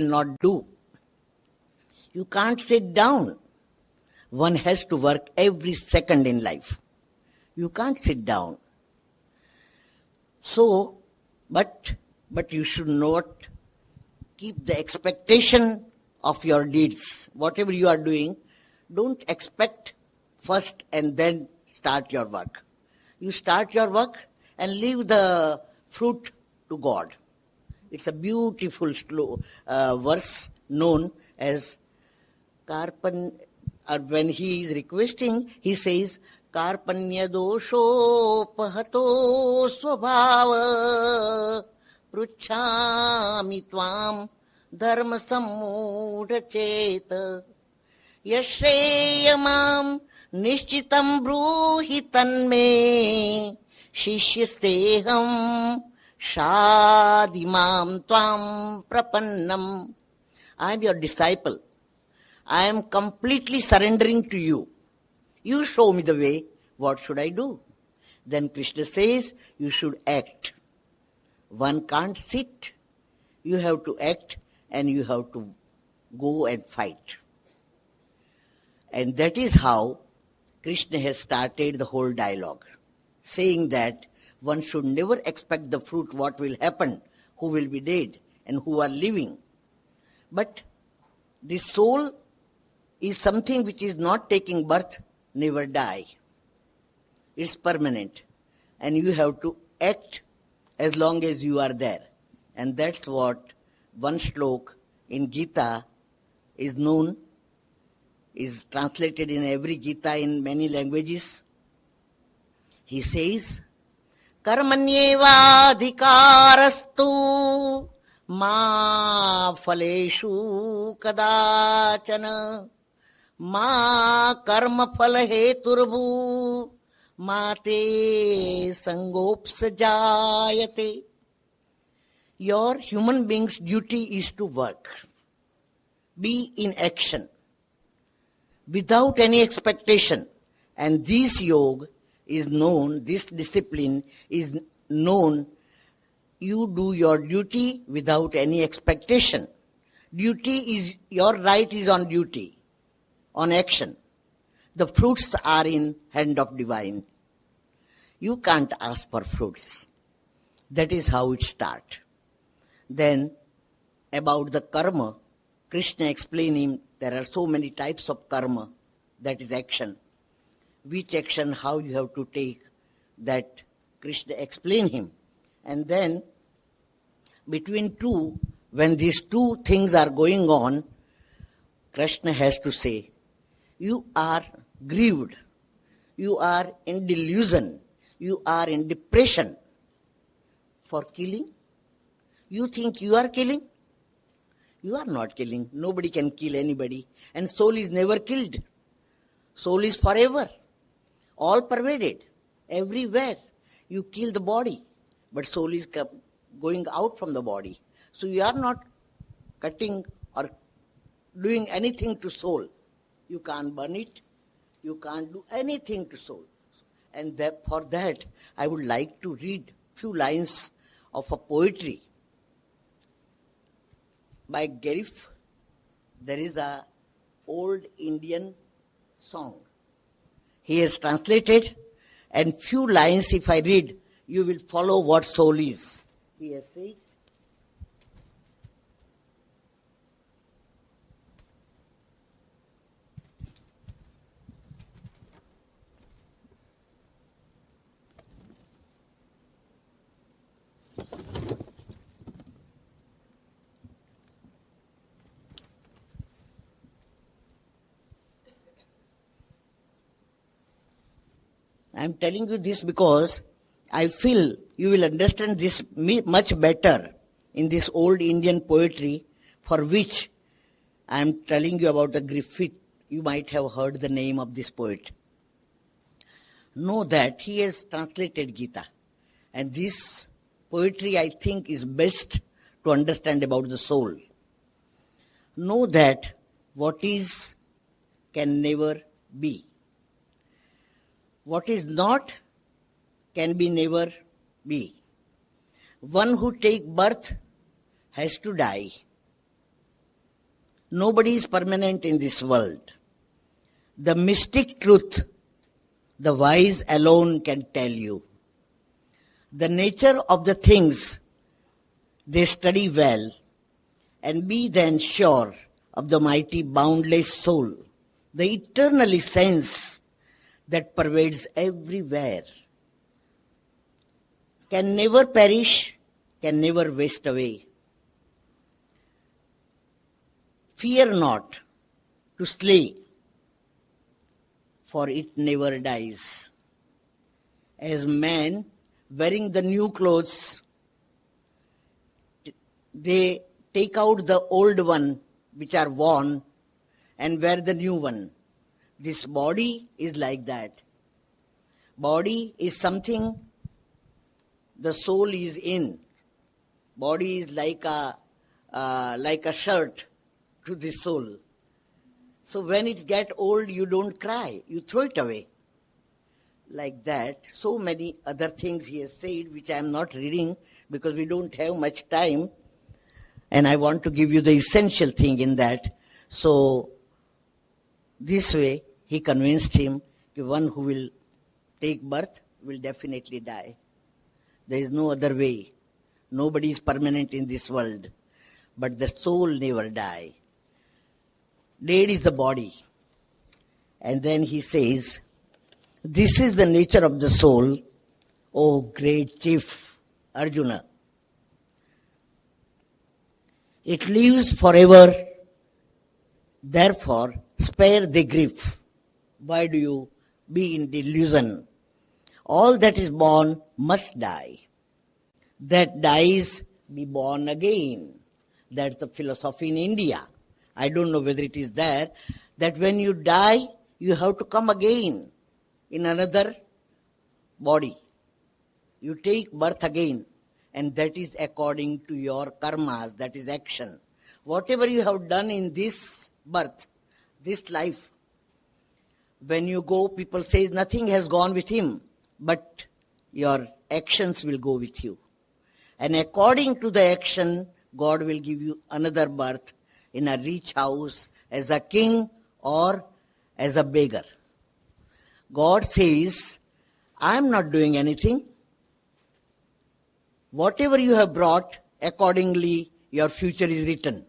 not do. You can't sit down. One has to work every second in life. You can't sit down. So, but you should not keep the expectation of your deeds. Whatever you are doing, don't expect first and then start your work. You start your work and leave the fruit to God. It's a beautiful verse known as Karpan. When he is requesting, he says, Karpanya dosho pahato svabhava pruchhami tvam dharma sammudha cheta yashreyamam nishchitam bruhi tanme shishyasteham shadimam tvam prapannam. I am your disciple. I am completely surrendering to you. You show me the way. What should I do? Then Krishna says, you should act. One can't sit. You have to act and you have to go and fight. And that is how Krishna has started the whole dialogue, saying that one should never expect the fruit, what will happen, who will be dead and who are living. But the soul is something which is not taking birth, never die. It's permanent. And you have to act as long as you are there. And that's what one shlok in Gita is known, is translated in every Gita in many languages. He says, Karmanyeva adhikarastu ma phaleshu kadachana ma karma phala heturvu ma te sangopsajayate. Your human being's duty is to work. Be in action without any expectation. And this yoga is known, this discipline is known, you do your duty without any expectation. Duty is, your right is on duty, on action. The fruits are in hand of divine. You can't ask for fruits. That is how it starts. Then about the karma, Krishna explained him there are so many types of karma, that is action. Which action, how you have to take, that Krishna explained him. And then between two, when these two things are going on, Krishna has to say, you are grieved, you are in delusion, you are in depression for killing. You think you are killing? You are not killing. Nobody can kill anybody. And soul is never killed. Soul is forever, all pervaded, everywhere. You kill the body, but soul is going out from the body. So you are not cutting or doing anything to soul. You can't burn it. You can't do anything to soul. And for that, I would like to read few lines of a poetry by Garif. There is a old Indian song. He has translated, and few lines if I read, you will follow what soul is. He has said, I am telling you this because I feel you will understand this much better in this old Indian poetry, for which I am telling you about the Griffith. You might have heard the name of this poet. Know that he has translated Gita. And this poetry, I think, is best to understand about the soul. Know that what is can never be. What is not can be never be. One who take birth has to die. Nobody is permanent in this world. The mystic truth, the wise alone can tell you. The nature of the things they study well, and be then sure of the mighty boundless soul, the eternal essence that pervades everywhere, can never perish, can never waste away. Fear not to slay, for it never dies. As man wearing the new clothes, they take out the old one which are worn and wear the new one. This body is like that. Body is something the soul is in. Body is like a shirt to the soul. So when it gets old, you don't cry, you throw it away. Like that, so many other things he has said, which I am not reading because we don't have much time. And I want to give you the essential thing in that. So, this way, he convinced him that one who will take birth will definitely die. There is no other way. Nobody is permanent in this world. But the soul never dies. Dead is the body. And then he says, this is the nature of the soul, O great chief Arjuna. It lives forever, therefore spare the grief. Why do you be in delusion? All that is born must die. That dies, be born again. That's the philosophy in India. I don't know whether it is there, that when you die, you have to come again in another body. You take birth again, and that is according to your karmas, that is action. Whatever you have done in this birth, this life, when you go, people say nothing has gone with him, but your actions will go with you. And according to the action, God will give you another birth in a rich house, as a king or as a beggar. God says, I am not doing anything. Whatever you have brought, accordingly your future is written.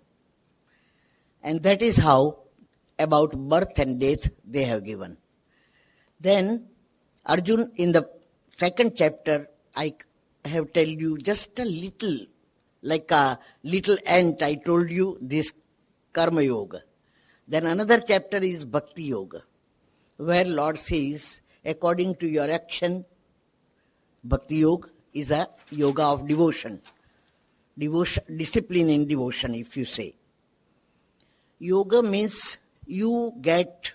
And that is how about birth and death they have given. Then Arjun, in the second chapter, I have tell you just a little, like a little ant, I told you this karma yoga. Then another chapter is bhakti yoga, where Lord says, according to your action, bhakti yoga is a yoga of devotion. Discipline in devotion, if you say. Yoga means you get,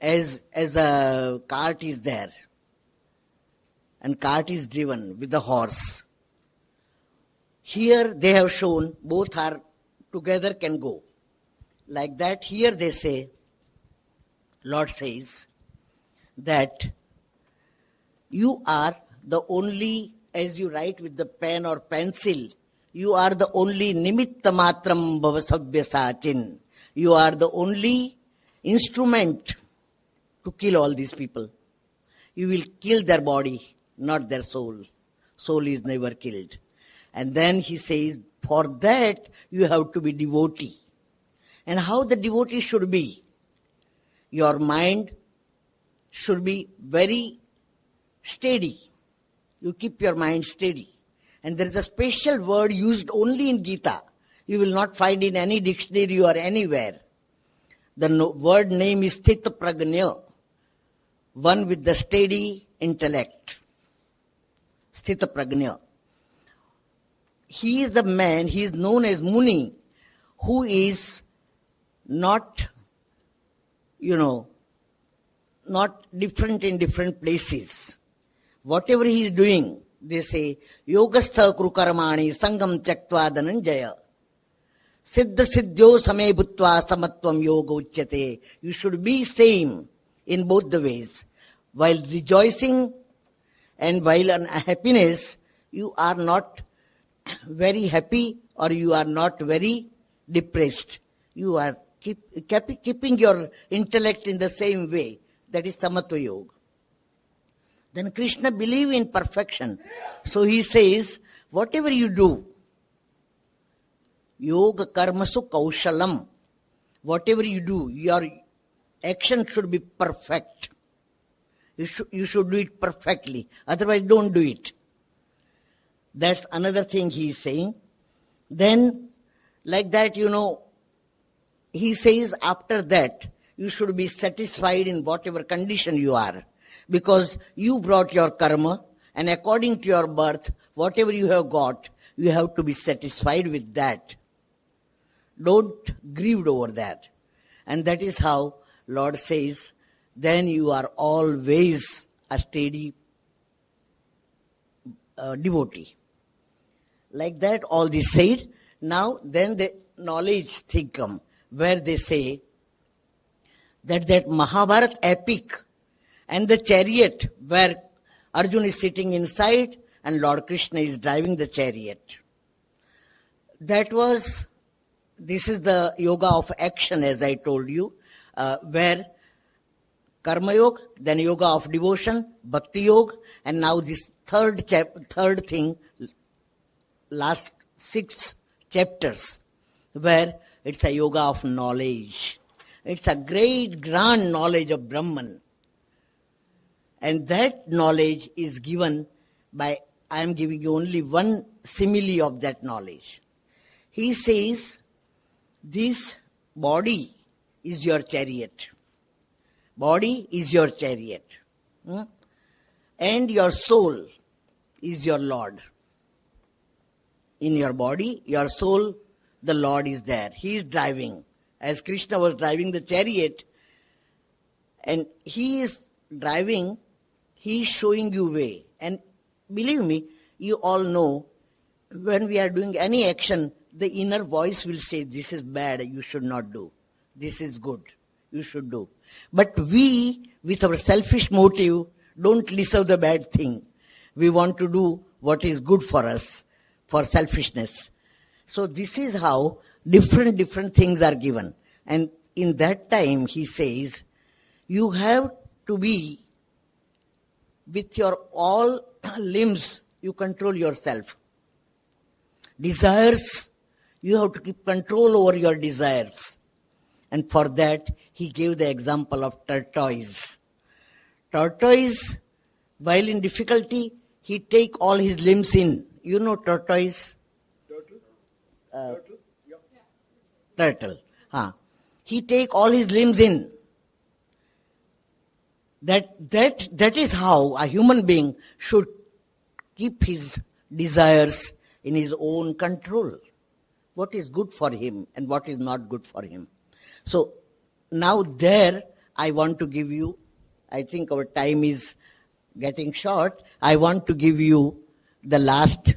as a cart is there, and cart is driven with the horse. Here they have shown both are together can go. Like that, here they say, Lord says, that you are the only, as you write with the pen or pencil, you are the only nimitta matram bhavasabhya sachin. You are the only instrument to kill all these people. You will kill their body, not their soul. Soul is never killed. And then he says, for that you have to be devotee. And how the devotee should be? Your mind should be very steady. You keep your mind steady. And there is a special word used only in Gita. You will not find in any dictionary or anywhere. The word name is sthita prajna, one with the steady intellect. Sthita prajna. He is the man, he is known as Muni, who is not, not different in different places. Whatever he is doing, they say, Yogastha krukarmani sangam tyaktva dhananjaya. Siddha siddhyo same bhutva samatvam yoga uchyate. You should be same in both the ways. While rejoicing and while in happiness, you are not very happy or you are not very depressed. You are keeping your intellect in the same way. That is Samatva Yoga. Then Krishna believes in perfection. So he says, whatever you do, yoga karmasu kaushalam, whatever you do, your action should be perfect. You should do it perfectly. Otherwise, don't do it. That's another thing he is saying. Then, like that, he says after that, you should be satisfied in whatever condition you are. Because you brought your karma, and according to your birth, whatever you have got, you have to be satisfied with that. Don't grieve over that. And that is how Lord says, then you are always a steady devotee. Like that, all this said. Now, then the knowledge thing come, where they say that Mahabharata epic and the chariot where Arjuna is sitting inside and Lord Krishna is driving the chariot. This is the yoga of action, as I told you, where Karma Yoga, then yoga of devotion, Bhakti Yoga, and now this third thing, last 6 chapters, where it's a yoga of knowledge. It's a great, grand knowledge of Brahman. And that knowledge is given by, I am giving you only one simile of that knowledge. He says, this body is your chariot. Body is your chariot. And your soul is your Lord. In your body, your soul, the Lord is there. He is driving. As Krishna was driving the chariot, and he is driving, he is showing you way. And believe me, you all know, when we are doing any action, the inner voice will say, this is bad, you should not do. This is good, you should do. But we, with our selfish motive, don't listen to the bad thing. We want to do what is good for us, for selfishness. So this is how different things are given. And in that time, he says, you have to be, with your all limbs, you control yourself. Desires, you have to keep control over your desires. And for that, he gave the example of tortoise. Tortoise, while in difficulty, he take all his limbs in. You know tortoise? Turtle. He take all his limbs in. That is how a human being should keep his desires in his own control. What is good for him and what is not good for him. So now there I want to give you, I think our time is getting short, I want to give you the last,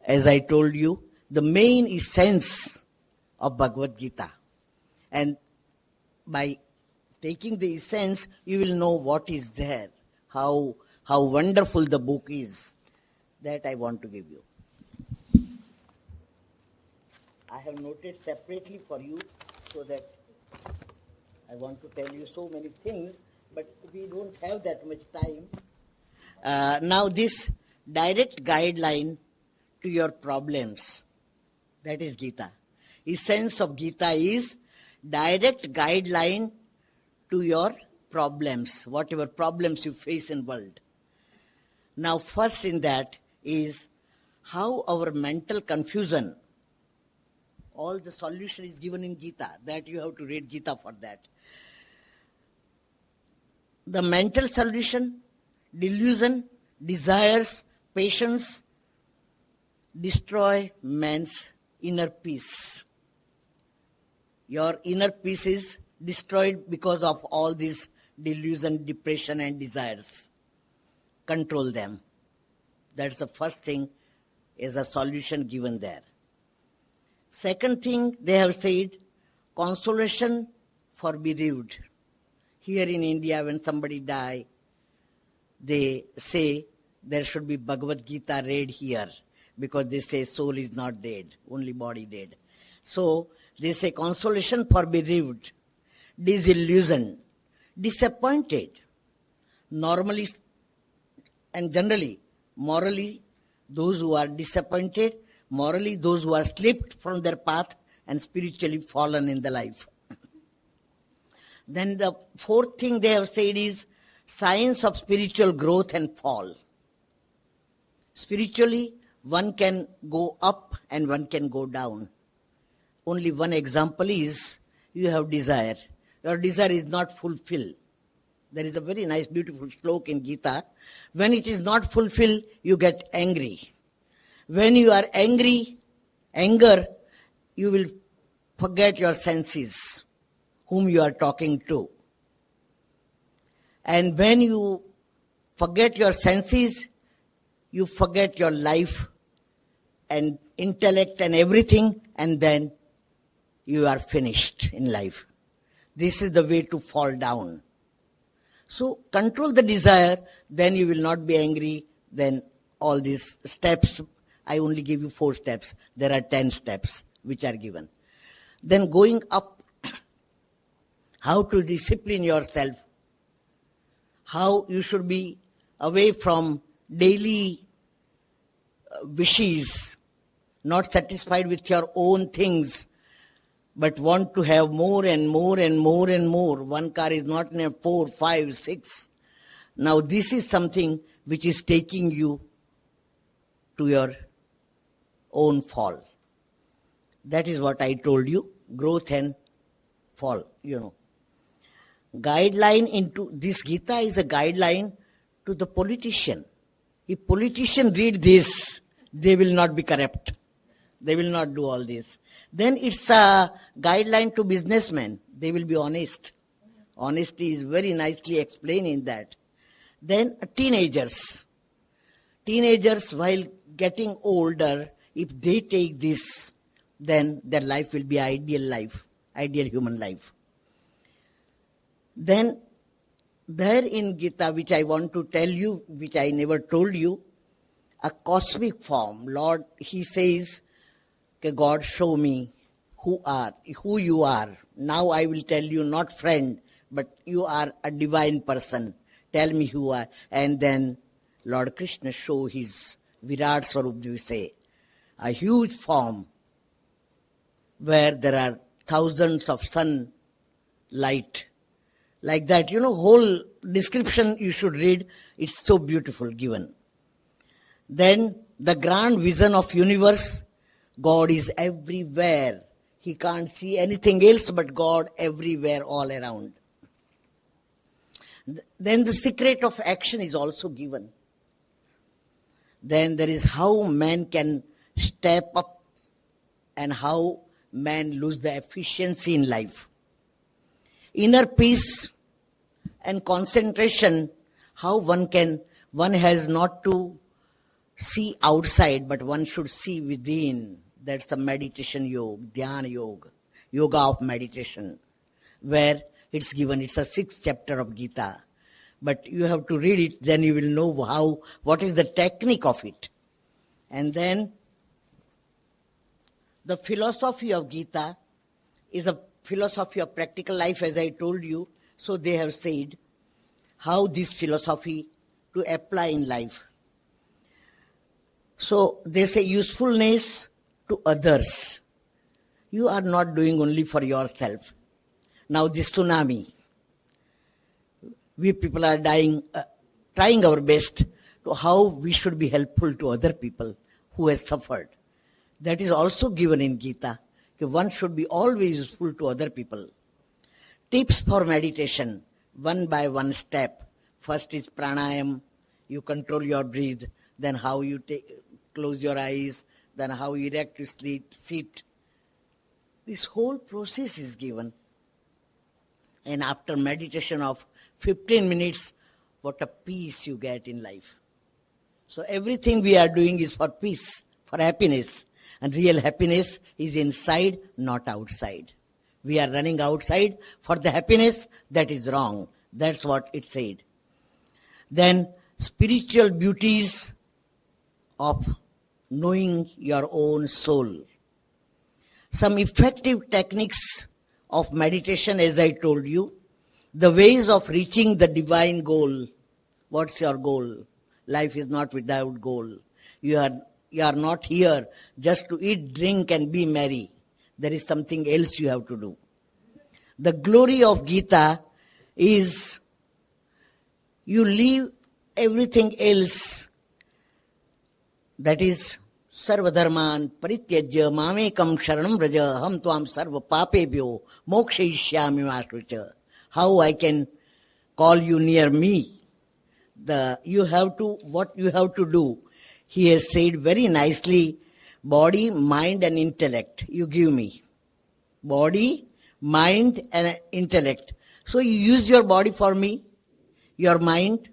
as I told you, the main essence of Bhagavad Gita. And by taking the essence, you will know what is there, how wonderful the book is. That I want to give you. I have noted separately for you so that I want to tell you so many things, but we don't have that much time. Now this direct guideline to your problems, that is Gita. Essence of Gita is direct guideline to your problems, whatever problems you face in world. Now first in that is how our mental confusion, all the solution is given in Gita, that you have to read Gita for that. The mental solution, delusion, desires, passions, destroy man's inner peace. Your inner peace is destroyed because of all these delusion, depression and desires. Control them. That's the first thing, is a solution given there. Second thing, they have said, consolation for bereaved. Here in India, when somebody dies, they say there should be Bhagavad Gita read here, because they say soul is not dead, only body dead. So they say consolation for bereaved, disillusioned, disappointed. Normally and generally, morally, those who are disappointed, morally, those who are slipped from their path and spiritually fallen in the life. Then the fourth thing they have said is signs of spiritual growth and fall. Spiritually, one can go up and one can go down. Only one example is you have desire. Your desire is not fulfilled. There is a very nice, beautiful shloka in Gita. When it is not fulfilled, you get angry. When you are angry, anger, you will forget your senses, whom you are talking to. And when you forget your senses, you forget your life and intellect and everything, and then you are finished in life. This is the way to fall down. So control the desire, then you will not be angry. Then all these steps, I only give you 4 steps. There are 10 steps which are given. Then going up, how to discipline yourself, how you should be away from daily wishes, not satisfied with your own things, but want to have more and more and more and more. One car is not enough, 4, 5, 6. Now this is something which is taking you to your own fall. That is what I told you, growth and fall, Guideline into this Gita is a guideline to the politician. If politicians read this, they will not be corrupt. They will not do all this. Then it's a guideline to businessmen. They will be honest. Honesty is very nicely explained in that. Then teenagers. Teenagers, while getting older, if they take this, then their life will be ideal life, ideal human life. Then there in Gita, which I want to tell you, which I never told you, a cosmic form. Lord, he says, okay, God, show me who you are. Now I will tell you, not friend, but you are a divine person. Tell me who you are. And then Lord Krishna show his Virat Swarup, we say, a huge form where there are thousands of sunlight. Like that, whole description you should read. It's so beautiful given. Then the grand vision of universe, God is everywhere. He can't see anything else but God everywhere, all around. Then the secret of action is also given. Then there is how man can step up and how man lose the efficiency in life. Inner peace and concentration, how one has not to see outside, but one should see within. That's the meditation yoga, dhyana yoga of meditation, where it's given. It's a 6th chapter of Gita. But you have to read it, then you will know what is the technique of it. And then the philosophy of Gita is a philosophy of practical life, as I told you. So they have said how this philosophy to apply in life. So they say usefulness to others. You are not doing only for yourself. Now this tsunami, we people are trying our best to how we should be helpful to other people who have suffered. That is also given in Gita. One should be always useful to other people. Tips for meditation, one by one step. First is pranayam, you control your breath, then how you close your eyes, then how you erect to sit. This whole process is given. And after meditation of 15 minutes, what a peace you get in life. So everything we are doing is for peace, for happiness. And real happiness is inside, not outside. We are running outside for the happiness. That is wrong. That's what it said. Then spiritual beauties of knowing your own soul. some effective techniques of meditation, as I told you, the ways of reaching the divine goal. What's your goal? Life is not without goal. You are not here just to eat, drink, and be merry. There is something else you have to do. The glory of Gita is you leave everything else, that is sarvadharman parityajya mamekam sharanam vraja ham tvam sarva papebhyo mokshayishyami masrucha. How I can call you near me? What you have to do. He has said very nicely, body, mind and intellect. You give me. Body, mind and intellect. So you use your body for me, your mind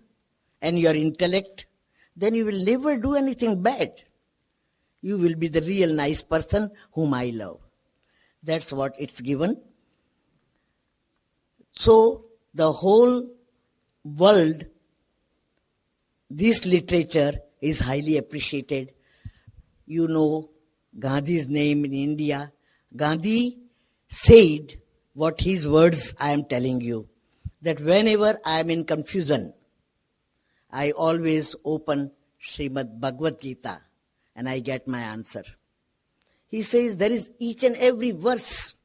and your intellect, then you will never do anything bad. You will be the real nice person whom I love. That's what it's given. So the whole world, this literature is highly appreciated. You know Gandhi's name in India. Gandhi said what his words I am telling you, that whenever I am in confusion, I always open Srimad Bhagavad Gita and I get my answer. He says there is each and every verse,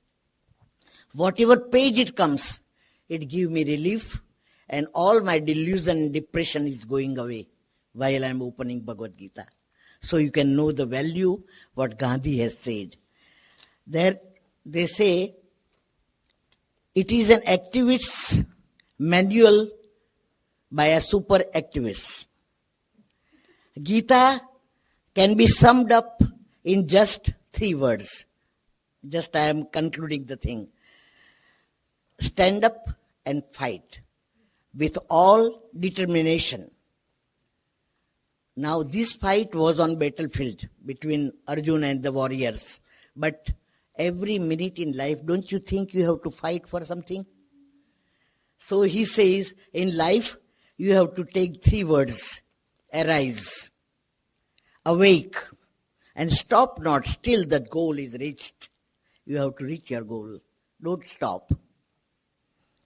whatever page it comes, it gives me relief and all my delusion and depression is going away while I am opening Bhagavad Gita. So you can know the value what Gandhi has said. There they say it is an activist's manual by a super activist. Gita can be summed up in just 3 words. Just I am concluding the thing. Stand up and fight with all determination. Now this fight was on battlefield between Arjuna and the warriors. But every minute in life, don't you think you have to fight for something? So he says, in life, you have to take 3 words. Arise, awake, and stop not till the goal is reached. You have to reach your goal. Don't stop.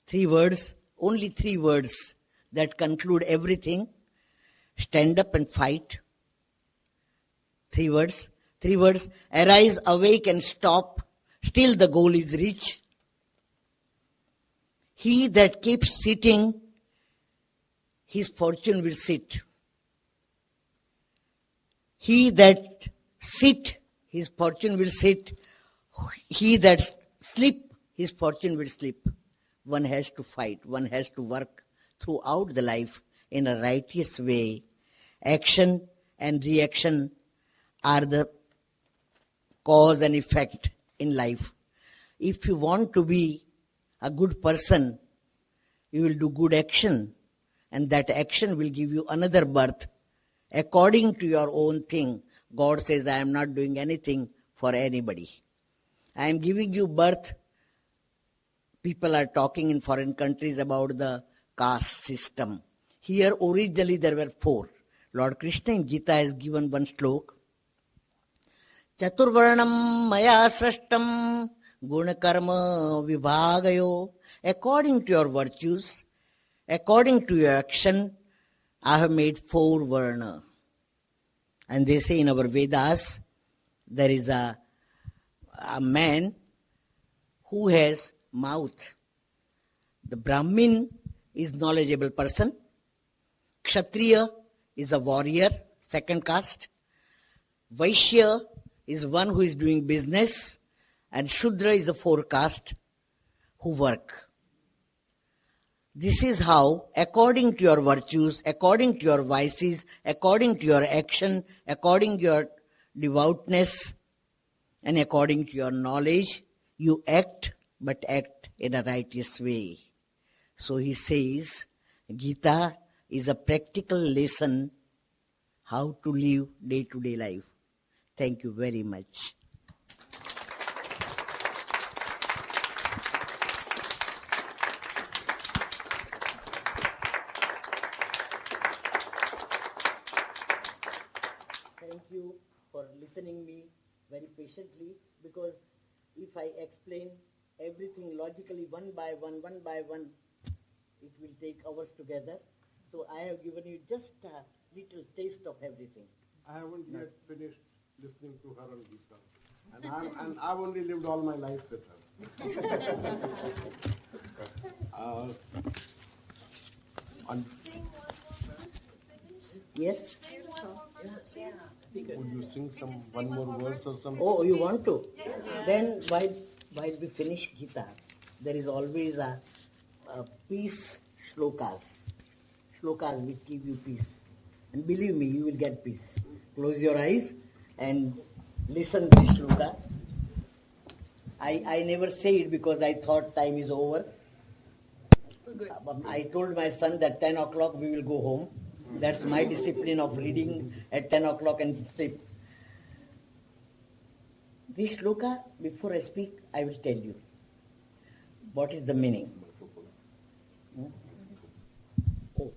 3 words, only 3 words that conclude everything. Stand up and fight. 3 words. 3 words. Arise, awake, and stop till the goal is reached. He that keeps sitting, his fortune will sit. He that sit, his fortune will sit. He that sleep, his fortune will sleep. One has to fight. One has to work throughout the life in a righteous way. Action and reaction are the cause and effect in life. If you want to be a good person, you will do good action, and that action will give you another birth according to your own thing. God says, I am not doing anything for anybody. I am giving you birth. People are talking in foreign countries about the caste system. Here originally there were 4. Lord Krishna in Gita has given one slok. Chaturvarnam maya srashtam gunakarma vibhagayo. According to your virtues, according to your action, I have made 4 varna. And they say in our Vedas, there is a man who has mouth. The Brahmin is knowledgeable person. Kshatriya is a warrior, 2nd caste. Vaishya is one who is doing business. And Shudra is a 4th caste who work. This is how, according to your virtues, according to your vices, according to your action, according to your devoutness, and according to your knowledge, you act, but act in a righteous way. So he says, Gita is a practical lesson how to live day-to-day life. Thank you very much. Thank you for listening me very patiently, because if I explain everything logically one by one, it will take hours together. So I have given you just a little taste of everything. I haven't yet finished listening to her on Gita. And I've only lived all my life with her. Yes? Would you sing one more verse or something? Oh, you want to? Then while we finish Gita, there is always a peace shlokas which give you peace. And believe me, you will get peace. Close your eyes and listen to this shloka. I never say it because I thought time is over. I told my son that 10 o'clock we will go home. That's my discipline of reading at 10 o'clock and sleep. This shloka, before I speak, I will tell you. What is the meaning? Oh.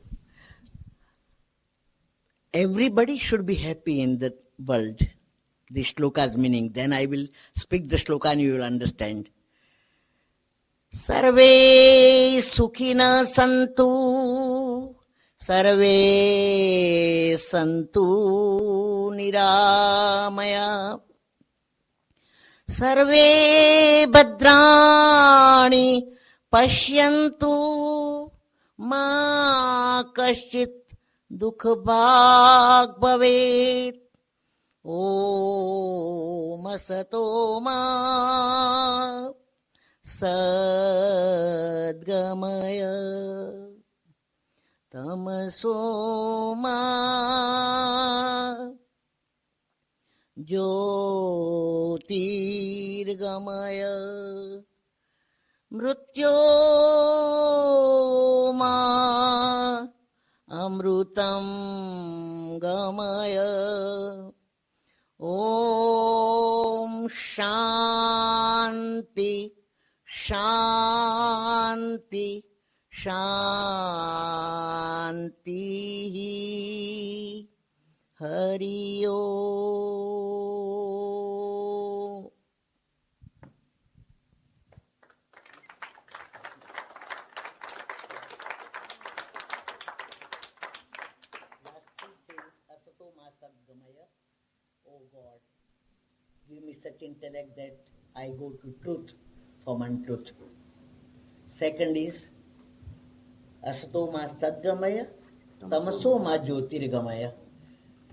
Everybody should be happy in the world. This shloka's meaning. Then I will speak the shloka and you will understand. Sarve sukhina santu, sarve santu niramaya, sarve bhadrani pashyantu, ma kaschit dukh bhag bhavet. Om asato ma sadgamaya, tamaso ma jyotirgamaya, mrityo ma amrutam gamaya. Om Shanti, Shanti, Shanti, Hari Om. Oh God, give me such intellect that I go to truth from untruth. Second is asato ma sadgamaya, tamaso ma jyotirgamaya.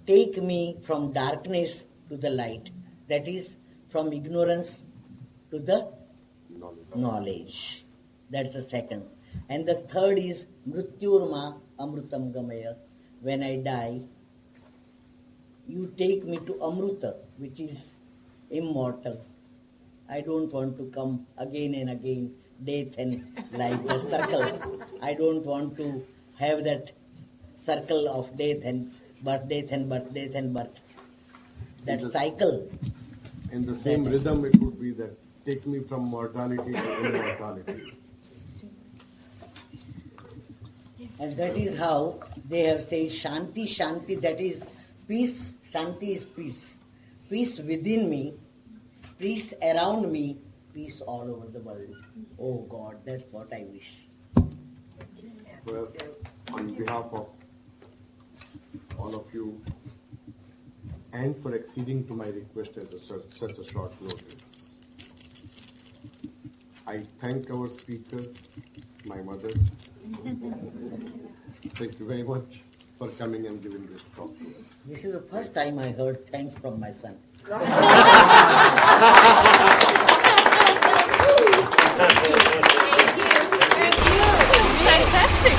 Take me from darkness to the light. That is from ignorance to the knowledge. That's the second. And the third is mrityurma amrutam gamaya. When I die, you take me to Amruta, which is immortal. I don't want to come again and again, death and life, the circle. I don't want to have that circle of death and birth, death and birth, death and birth. That cycle. In the same rhythm, it would be that take me from mortality to immortality. And that is how they have said Shanti, Shanti, that is peace. Shanti is peace. Peace within me, peace around me, peace all over the world. Oh God, that's what I wish. Well, on behalf of all of you, and for acceding to my request at such a short notice, I thank our speaker, my mother. Thank you very much for coming and giving this talk to us. This is the first time I heard thanks from my son. Thank you. Fantastic,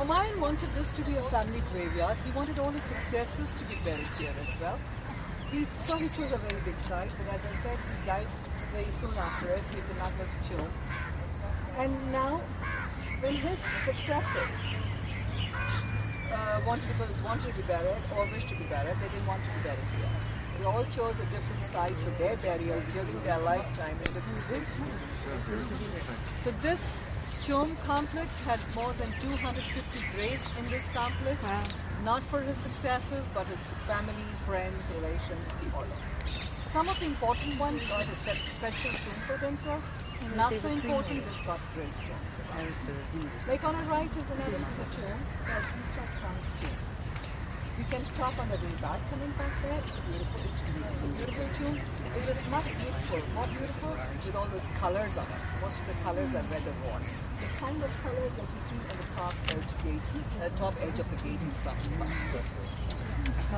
Humayun wanted this to be a family graveyard. He wanted all his successors to be buried here as well. He chose a very big site, but as I said, he died very soon afterwards. He could not go to tomb. And now, when his successors wanted to be buried or wished to be buried, they didn't want to be buried here. They all chose a different site for their burial during their lifetime in different places. So this tomb complex had more than 250 graves in this complex, not for his successors, but his family, friends, relations, all of them. Some of the important ones got a special tomb for themselves, not so important, just got gravestones. Like on our right is another tomb, called Khan's tomb. You can stop on the way back coming back there. It's a beautiful tomb. It was more beautiful with all those colors on it. Most of the colors are weather worn. The kind of colors that you see on the top edge of the gate is talking about.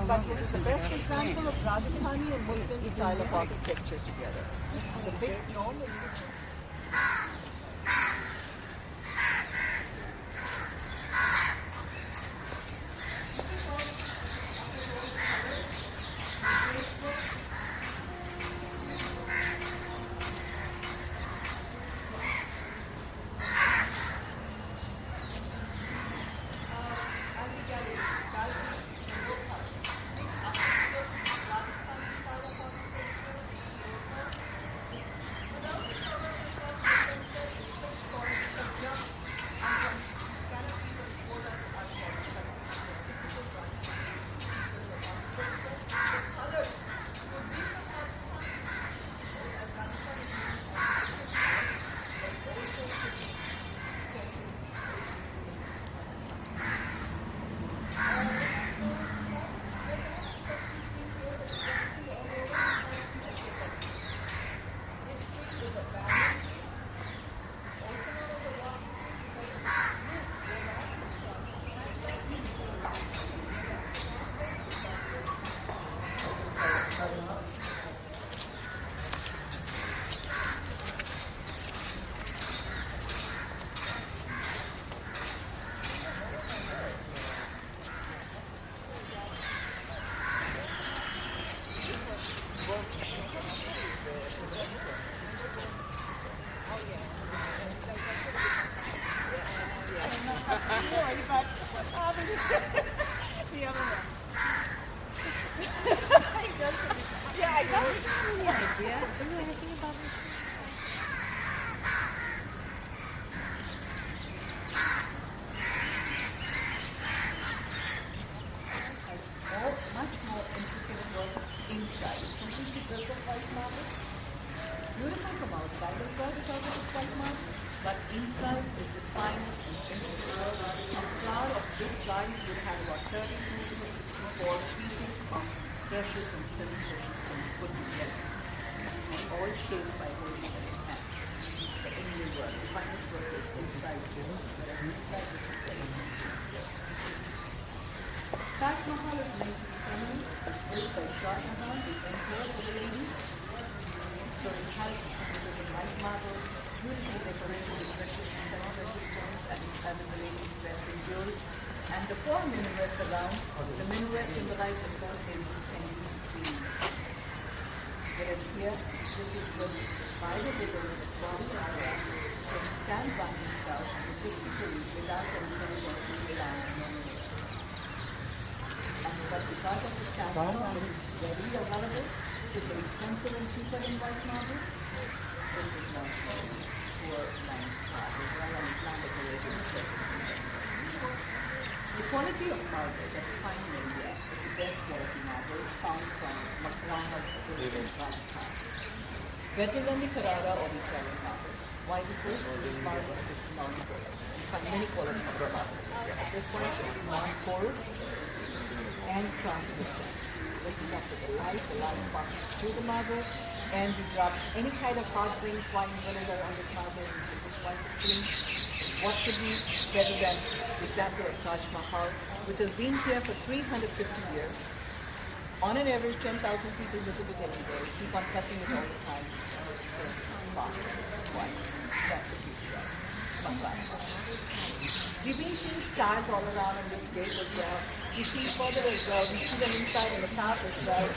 But it is the best example of Rajasthani and Muslim style of architecture together. The big dome is precious and semi-precious stones put together, and all shaped by holy hands. The inner world, the finest work is inside tombs, whereas inside is the place. Taj Mahal is meant to be feminine. It's built by Shah Jahan, the emperor for the lady. So it is in white marble, beautifully decorated with precious and semi-precious stones, as in the ladies dressed in jewels. And the four minarets around, the minarets symbolize the four ladies tending to queens. Whereas here, this was built by the widow with a body of glass, so he stands by himself majestically without any pressure to lay down on the minarets. But because of the sandstone, which is readily available, it is very expensive and cheaper than white marble. This is one poor man's class, as well as land decorated with precious and semi-precious. The quality of marble that we find in India is the best quality marble found from Makrama Rajasthan. better than the Carrara or the Italian marble. Why? Because this marble is non-porous. You find many qualities of marble. This one is non-porous and translucent. Wakes up to the light passes through the marble, and we drop any kind of hard drinks, wine, vinegar on this marble, and you just wipe it clean. What could be better than the example of Taj Mahal, which has been here for 350 years. On an average, 10,000 people visit it every day, keep on touching it all the time. It's just soft, it's white. That's a beauty of We've been seeing stars all around in this gate as well. We see further as well. We see them inside on the top as well.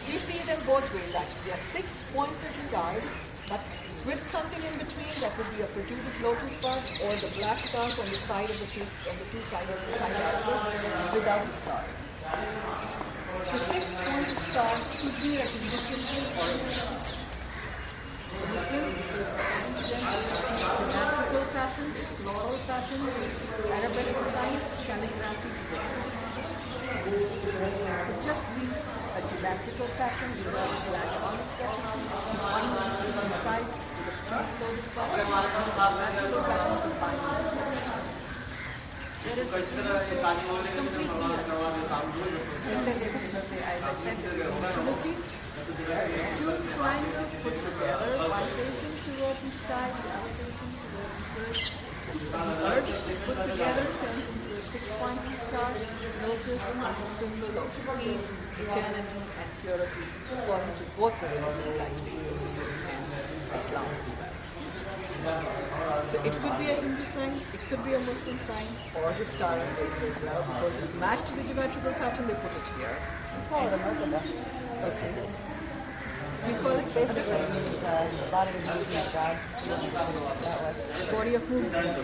We see them both ways actually. They are 6 pointed stars, but with something in between that would be a protruded lotus bud or the black stars on the side of the two sides of the side axis without the star. The 6 pointed star could be a Hindu symbol or a Muslim. Muslim is referring to them as geometrical patterns, floral patterns, arabesque designs, calligraphy. It could just be a geometrical pattern with a black onyx that you see, one is inside with a particular lotus bud, a geometrical pattern combined with a floral. There is it's completely as I said, utility. Two triangles put together, one facing towards the sky, the other facing towards the earth. The earth put together turns into a 6-pointed star. Lotus is a symbol of peace, eternity, and purity, according to both the religions actually, Hinduism and Islam as well. So it could be a Hindu sign, it could be a Muslim sign, or the star and date as well, because it matched the geometrical pattern, they put it here. Okay. We call it body of movement.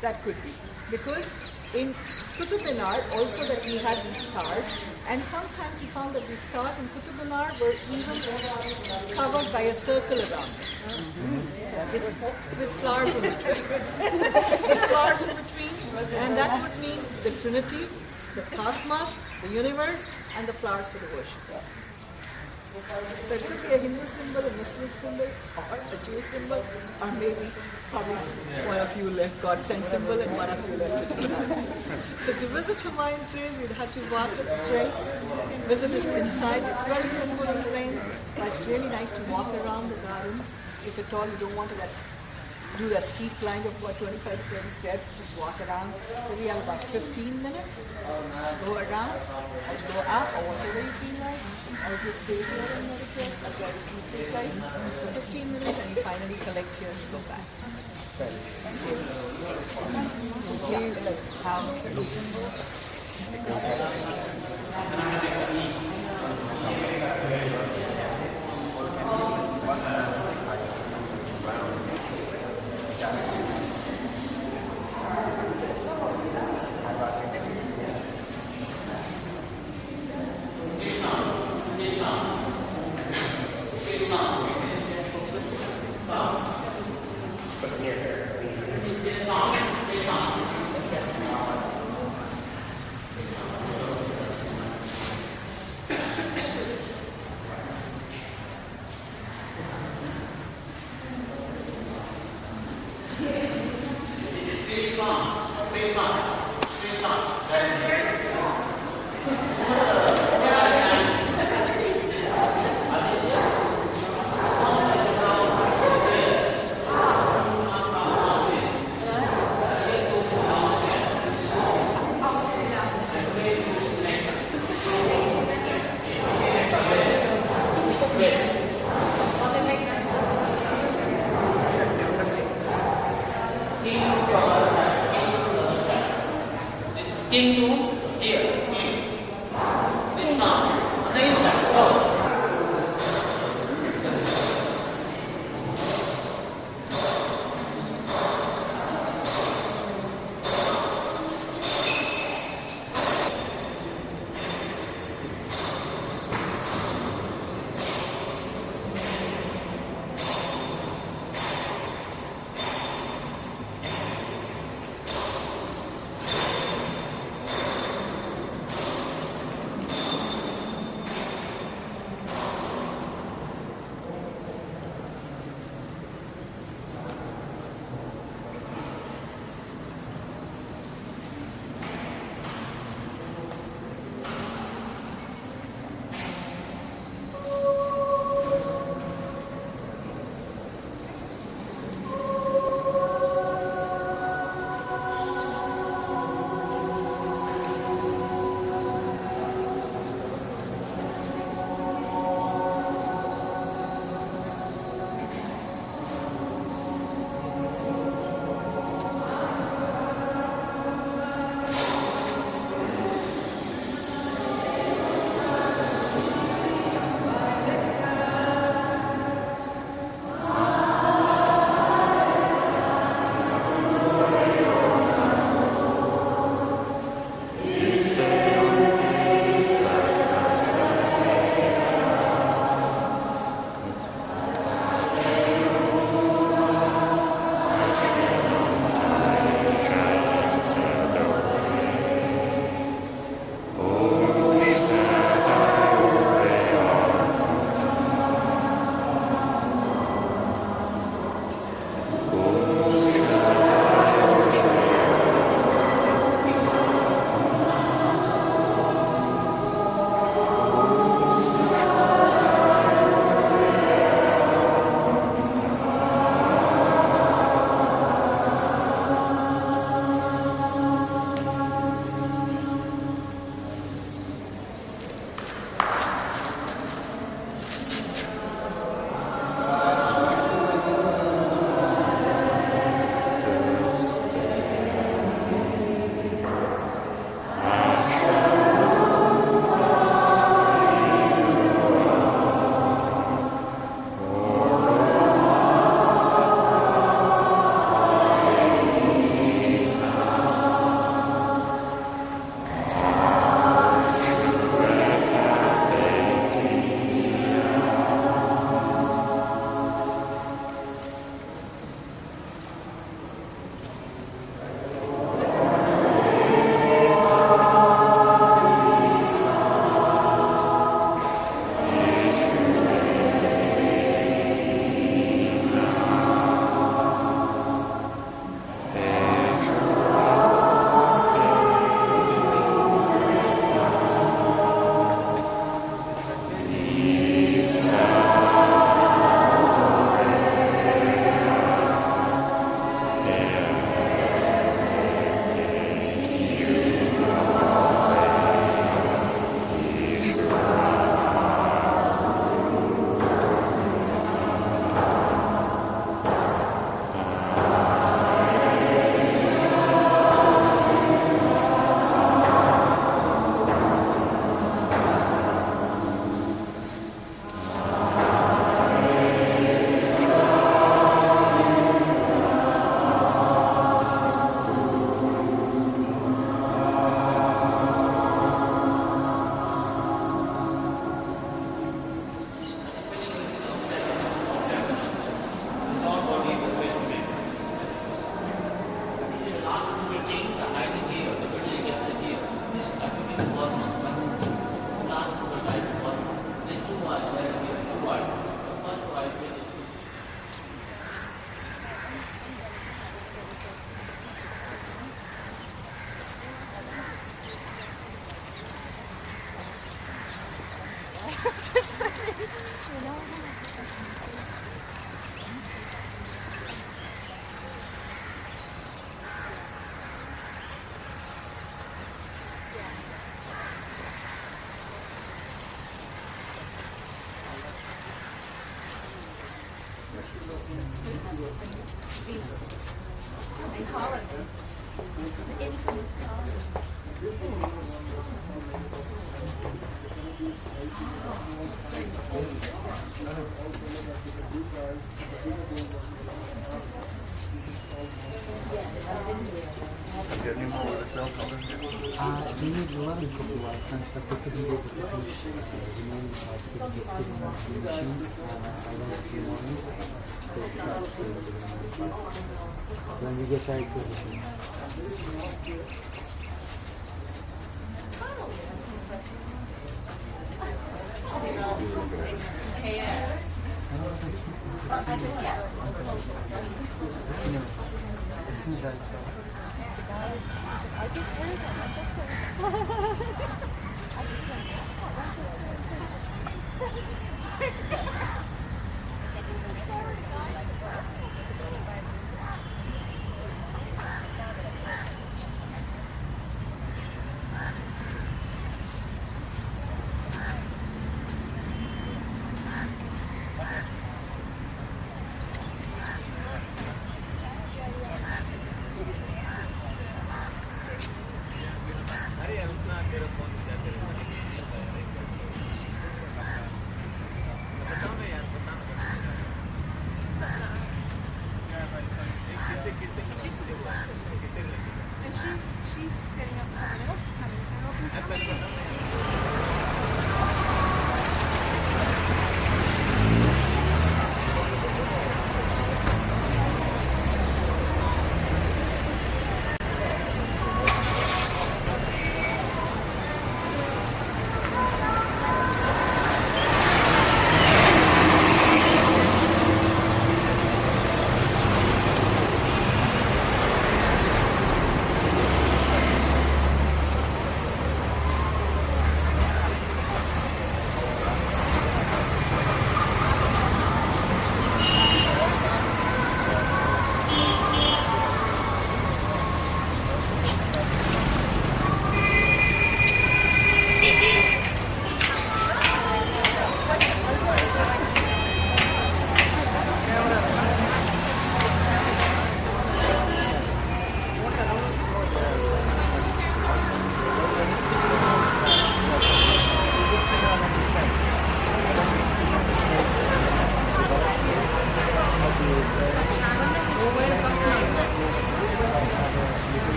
That could be. Because in Qutub Minar also that we had these stars, and sometimes we found that these stars in Qutub Minar were even covered by a circle around it. With flowers in between. With flowers in between, and that would mean the Trinity, the cosmos, the universe, and the flowers for the worship. So it could be a Hindu symbol, a Muslim symbol, or a Jewish symbol, or maybe probably one of you left God-sent symbol and one of you left it. So to visit Humayun's grave, you'd have to walk it straight, visit it inside. It's very simple and plain, but it's really nice to walk around the gardens. If at all you don't want to do that steep climb of about 25 to 30 steps, just walk around. So we have about 15 minutes to go around, or to go up, or whatever you feel like, or just stay here and meditate, or try to keep the place. So 15 minutes and you finally collect here and go back. Thank you. We need 11 cookie license, but they couldn't get the cookies. Remaining because they still not the machine. I went to morning. They start to when we get back to the machine. As soon as I saw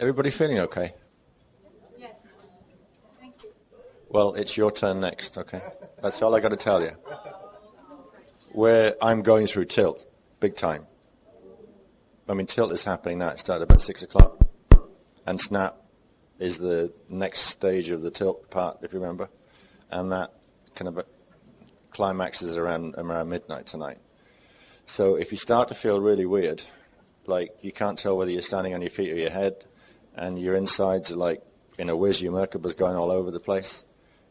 Everybody feeling okay? Yes. Thank you. Well, it's your turn next, okay? That's all I got to tell you. Where I'm going through tilt, big time. I mean, tilt is happening now. It started about 6 o'clock. And snap is the next stage of the tilt part, if you remember. And that kind of climaxes around midnight tonight. So if you start to feel really weird, like you can't tell whether you're standing on your feet or your head, and your insides are like, whiz, your Merkaba's going all over the place.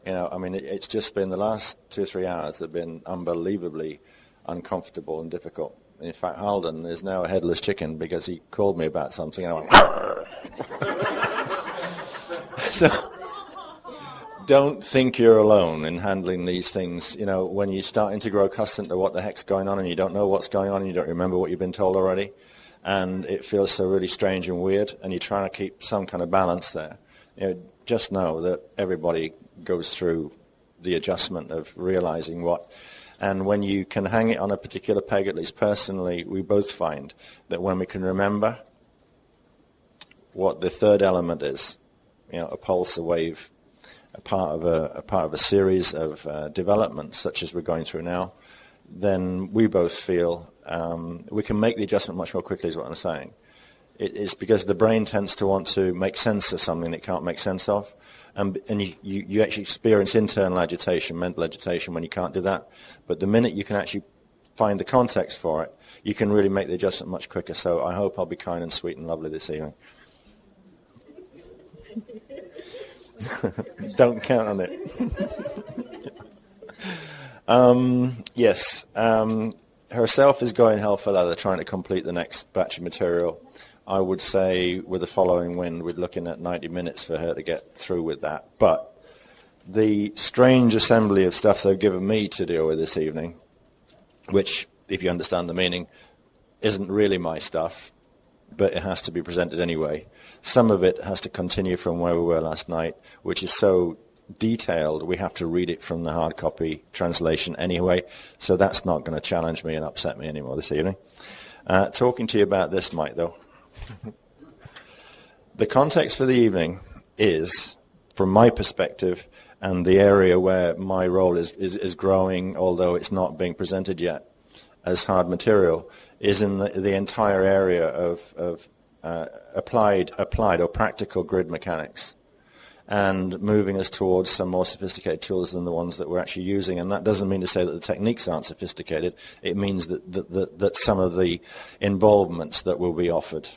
I mean, it's just been the last 2 or 3 hours have been unbelievably uncomfortable and difficult. In fact, Halden is now a headless chicken because he called me about something and I went, So don't think you're alone in handling these things. When you're starting to grow accustomed to what the heck's going on and you don't know what's going on and you don't remember what you've been told already, and it feels so really strange and weird, and you're trying to keep some kind of balance there, just know that everybody goes through the adjustment of realizing what. And when you can hang it on a particular peg, at least personally, we both find that when we can remember what the third element is, a pulse, a wave, a part of a series of developments such as we're going through now, then we both feel we can make the adjustment much more quickly, is what I'm saying. It's because the brain tends to want to make sense of something it can't make sense of. And you actually experience internal agitation, mental agitation, when you can't do that. But the minute you can actually find the context for it, you can really make the adjustment much quicker. So I hope I'll be kind and sweet and lovely this evening. Don't count on it. Yes. Herself is going hell for leather, trying to complete the next batch of material. I would say with the following wind, we're looking at 90 minutes for her to get through with that. But the strange assembly of stuff they've given me to deal with this evening, which, if you understand the meaning, isn't really my stuff, but it has to be presented anyway. Some of it has to continue from where we were last night, which is so detailed we have to read it from the hard copy translation anyway, so that's not going to challenge me and upset me anymore this evening. Talking to you about this, Mike, though. The context for the evening is, from my perspective, and the area where my role is growing, although it's not being presented yet as hard material, is in the entire area of applied or practical grid mechanics, and moving us towards some more sophisticated tools than the ones that we're actually using. And that doesn't mean to say that the techniques aren't sophisticated. It means that some of the involvements that will be offered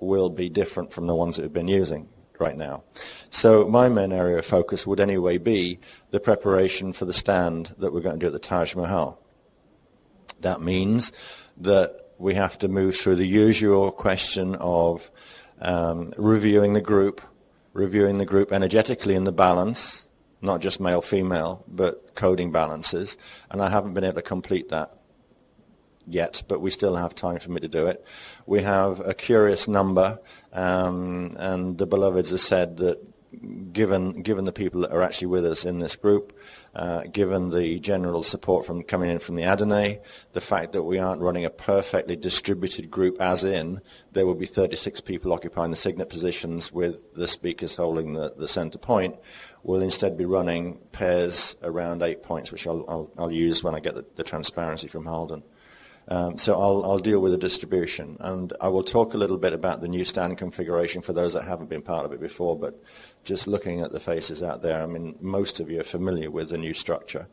will be different from the ones that we've been using right now. So my main area of focus would anyway be the preparation for the stand that we're going to do at the Taj Mahal. That means that we have to move through the usual question of reviewing the group energetically in the balance, not just male-female, but coding balances. And I haven't been able to complete that yet, but we still have time for me to do it. We have a curious number, and the beloveds have said that given the people that are actually with us in this group, given the general support from coming in from the Adonai, the fact that we aren't running a perfectly distributed group, as in there will be 36 people occupying the signet positions with the speakers holding the center point, we'll instead be running pairs around 8 points, which I'll use when I get the transparency from Halden. So I'll deal with the distribution, and I will talk a little bit about the new stand configuration for those that haven't been part of it before, but just looking at the faces out there, I mean, most of you are familiar with the new structure.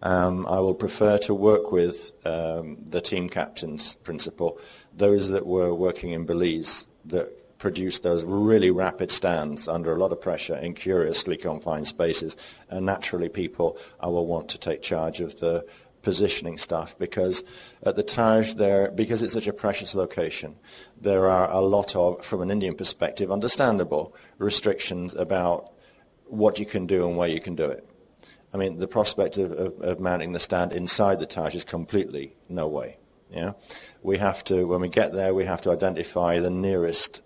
I will prefer to work with the team captains principle, those that were working in Belize, that produced those really rapid stands under a lot of pressure in curiously confined spaces, and naturally people I will want to take charge of the positioning stuff, because at the Taj there, because it's such a precious location, there are a lot of, from an Indian perspective, understandable restrictions about what you can do and where you can do it. I mean, the prospect of mounting the stand inside the Taj is completely no way. Yeah, we have to, when we get there, we have to identify the nearest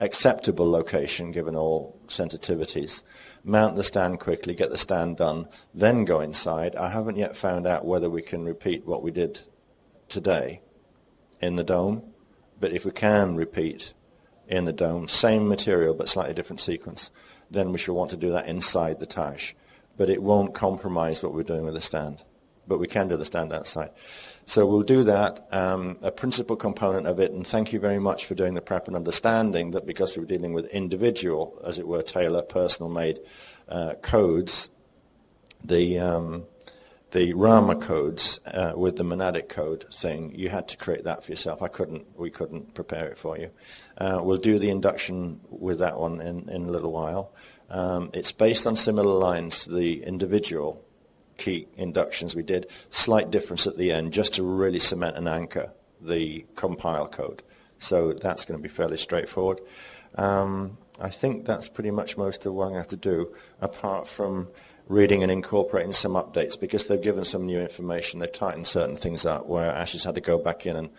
acceptable location given all sensitivities, mount the stand quickly, get the stand done, then go inside. I haven't yet found out whether we can repeat what we did today in the dome, but if we can repeat in the dome, same material but slightly different sequence, then we shall want to do that inside the Taj. But it won't compromise what we're doing with the stand. But we can do the stand outside. So we'll do that, a principal component of it, and thank you very much for doing the prep and understanding that because we're dealing with individual, as it were, tailor, personal-made codes, the Rama codes with the monadic code thing, you had to create that for yourself. We couldn't prepare it for you. We'll do the induction with that one in a little while. It's based on similar lines to the individual key inductions we did. Slight difference at the end, just to really cement and anchor the compile code. So that's going to be fairly straightforward. I think that's pretty much most of what I'm going to have to do, apart from reading and incorporating some updates, because they've given some new information. They've tightened certain things up where Ash has had to go back in and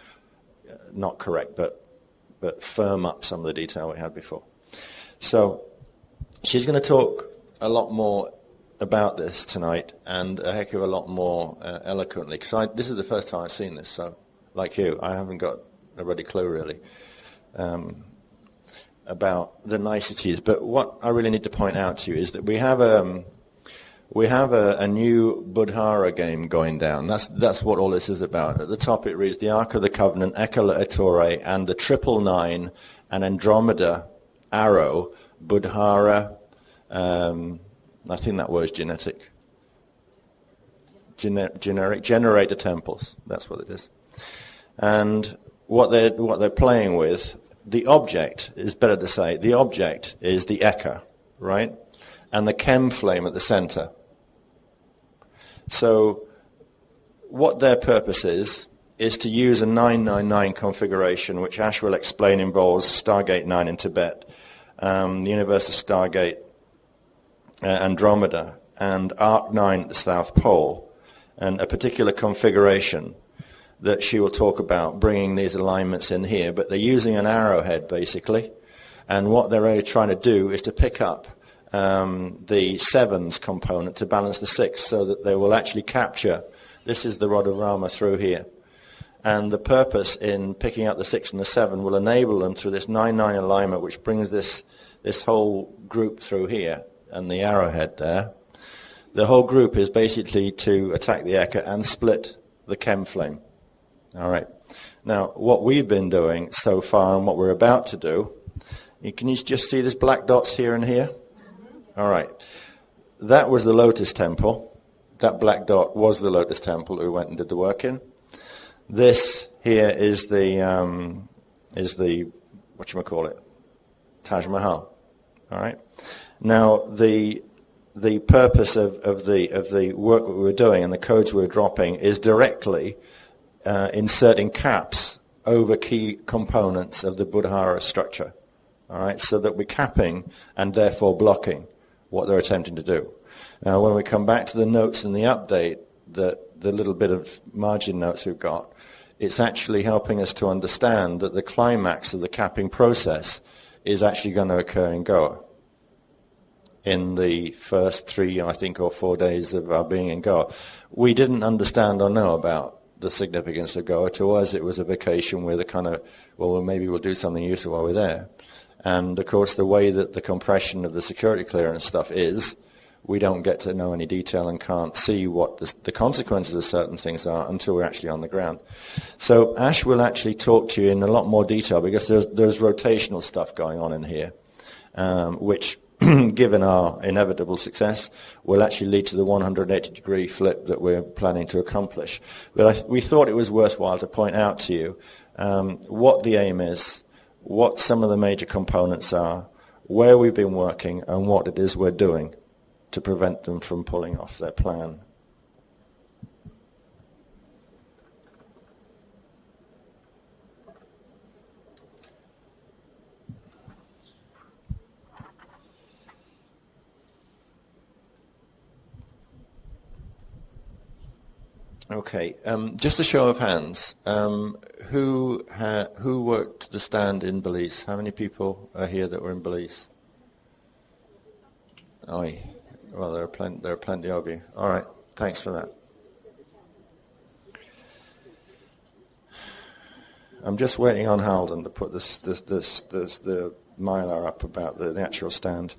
not correct, but firm up some of the detail we had before. So she's going to talk a lot more about this tonight, and a heck of a lot more eloquently, because this is the first time I've seen this, so like you, I haven't got a ready clue really about the niceties. But what I really need to point out to you is that we have a new Budhara game going down. That's what all this is about. At the top it reads, the Ark of the Covenant, Ekala Ettore, and the 999 and Andromeda arrow, Budhara, I think that word's genetic. Generic generator temples. That's what it is. And what they're playing with, the object is better to say. The object is the Eka, right, and the chem flame at the center. So what their purpose is to use a 999 configuration, which Ash will explain involves Stargate 9 in Tibet, the Universal Stargate, Andromeda, and Arc 9 at the South Pole, and a particular configuration that she will talk about, bringing these alignments in here. But they're using an arrowhead, basically, and what they're really trying to do is to pick up the 7's component to balance the 6, so that they will actually capture, this is the rod of Rama through here. And the purpose in picking up the 6 and the 7 will enable them through this 9-9 alignment, which brings this whole group through here, and the arrowhead there. The whole group is basically to attack the Eka and split the chem flame. All right. Now, what we've been doing so far and what we're about to do, can you just see these black dots here and here? All right. That was the Lotus Temple. That black dot was the Lotus Temple that we went and did the work in. This here is the whatchamacallit, Taj Mahal. All right. Now, the purpose of the work that we were doing and the codes we were dropping is directly inserting caps over key components of the Budhara structure, all right, so that we're capping and therefore blocking what they're attempting to do. Now, when we come back to the notes and the update, the little bit of margin notes we've got, it's actually helping us to understand that the climax of the capping process is actually going to occur in Goa. In the first 3, I think, or 4 days of our being in Goa. We didn't understand or know about the significance of Goa. To us, it was a vacation with a kind of, well, maybe we'll do something useful while we're there. And, of course, the way that the compression of the security clearance stuff is, we don't get to know any detail and can't see what the consequences of certain things are until we're actually on the ground. So Ash will actually talk to you in a lot more detail, because there's rotational stuff going on in here, which, given our inevitable success, will actually lead to the 180-degree flip that we're planning to accomplish. But we thought it was worthwhile to point out to you what the aim is, what some of the major components are, where we've been working, and what it is we're doing to prevent them from pulling off their plan. Okay, just a show of hands. Who worked the stand in Belize? How many people are here that were in Belize? Oh, well, there are plenty of you. All right, thanks for that. I'm just waiting on Halden to put the mylar up about the actual stand.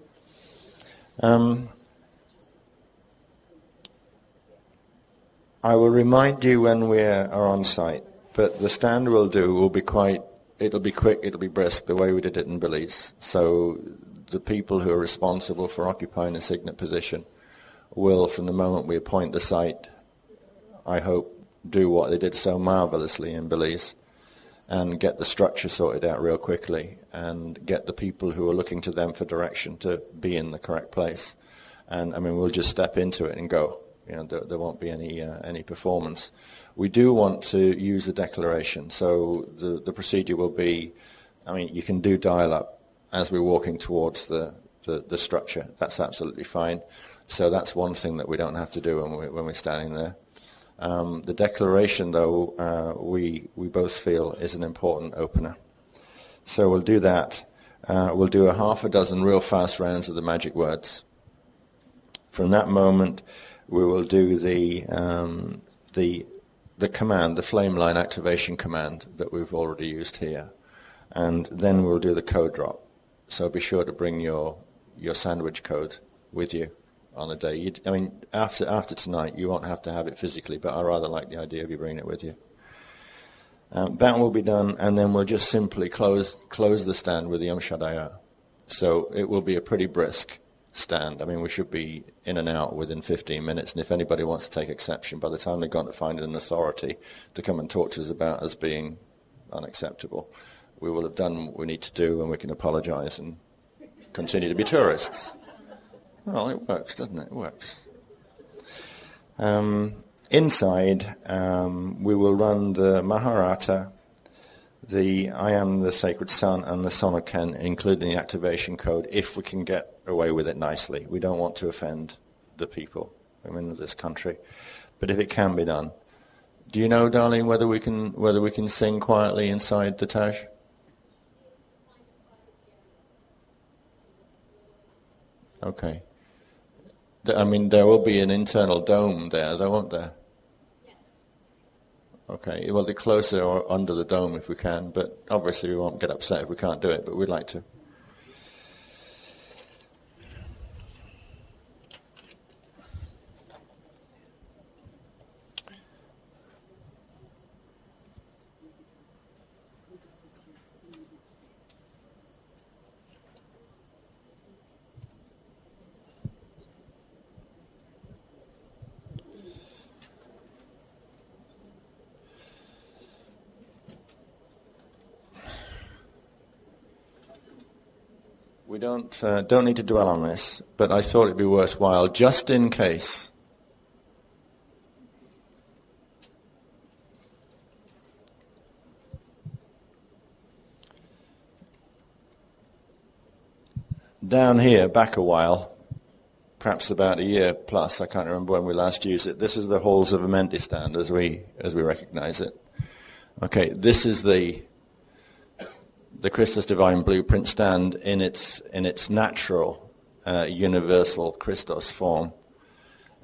I will remind you when we are on site, but the stand will be quick, it'll be brisk, the way we did it in Belize. So the people who are responsible for occupying a signet position will, from the moment we appoint the site, I hope, do what they did so marvelously in Belize and get the structure sorted out real quickly and get the people who are looking to them for direction to be in the correct place. And I mean, we'll just step into it and go. You know, there won't be any performance. We do want to use the declaration, so the procedure will be, I mean, you can do dial-up as we're walking towards the structure. That's absolutely fine. So that's one thing that we don't have to do when we're standing there. The declaration, though, we both feel is an important opener. So we'll do that. We'll do a half a dozen real fast rounds of the magic words. From that moment, we will do the command, the flame line activation command that we've already used here, and then we'll do the code drop. So be sure to bring your sandwich code with you on a day. I mean, after tonight, you won't have to have it physically, but I rather like the idea of you bringing it with you. That will be done, and then we'll just simply close the stand with the Shadaya. So it will be a pretty brisk stand. I mean, we should be in and out within 15 minutes, and if anybody wants to take exception, by the time they've gone to find an authority to come and talk to us about us being unacceptable, we will have done what we need to do, and we can apologize and continue to be tourists. Well, it works, doesn't it? It works. Inside, we will run the Maharata, the I Am the Sacred Sun, and the Sonoken, including the activation code, if we can get away with it nicely. We don't want to offend the people, women of this country, but if it can be done. Do you know, darling, whether we can sing quietly inside the Taj? Okay. I mean, there will be an internal dome there, though, won't there? Okay, well, the closer or under the dome if we can, but obviously we won't get upset if we can't do it, but we'd like to. We don't need to dwell on this, but I thought it'd be worthwhile, just in case. Down here, back a while, perhaps about a year plus, I can't remember when we last used it. This is the Halls of Amenti stand as we recognize it. Okay, this is the Christus Divine Blueprint stand in its natural universal Christos form,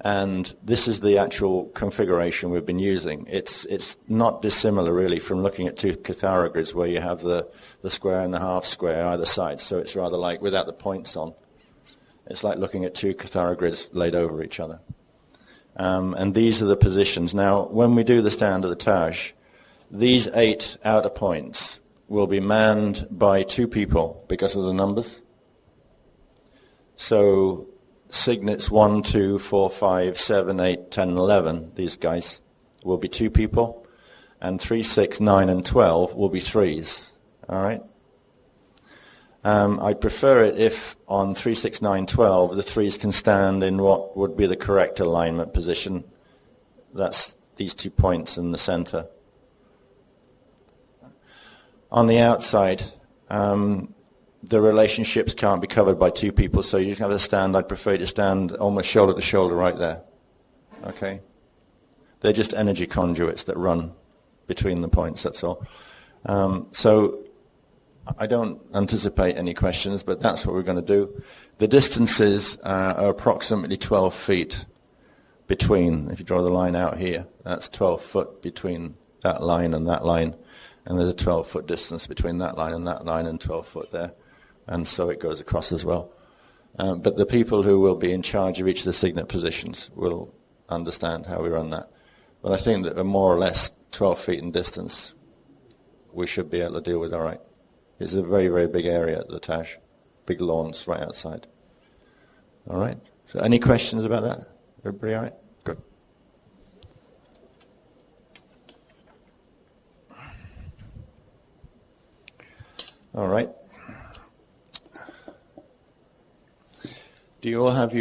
and this is the actual configuration we've been using. It's not dissimilar really from looking at two Kethara grids where you have the square and the half square either side. So it's rather like without the points on. It's like looking at two Kethara grids laid over each other. And these are the positions. Now, when we do the stand of the Taj, these 8 outer points will be manned by 2 people because of the numbers. So signets 1, 2, 4, 5, 7, 8, 10, 11, these guys will be 2 people, and 3, 6, 9, and 12 will be 3s. All right? I'd prefer it if on 3, 6, 9, 12, the 3s can stand in what would be the correct alignment position. That's these 2 points in the center. On the outside, the relationships can't be covered by 2 people, so you can have a stand. I'd prefer you to stand almost shoulder to shoulder right there. Okay? They're just energy conduits that run between the points, that's all. So I don't anticipate any questions, but that's what we're going to do. The distances are approximately 12 feet between. If you draw the line out here, that's 12 foot between that line and that line. And there's a 12-foot distance between that line and 12 foot there. And so it goes across as well. But the people who will be in charge of each of the signet positions will understand how we run that. But I think that more or less 12 feet in distance we should be able to deal with all right. It's a very, very big area at the Taj. Big lawns right outside. All right. So any questions about that? Everybody all right? Good. All right. Do you all have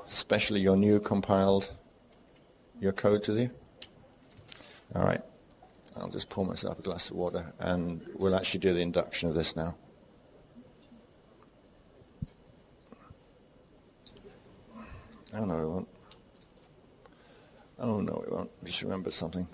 especially your new compiled, your codes with you? All right. I'll just pour myself a glass of water, and we'll actually do the induction of this now. Oh, no, we won't. Oh, no, we won't. We just remembered something.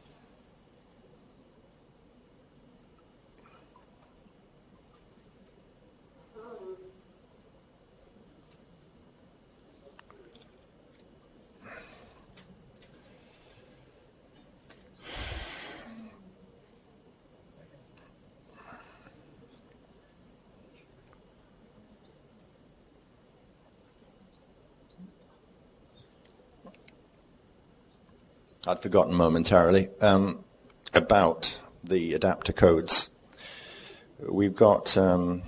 I'd forgotten momentarily about the adapter codes. We've got a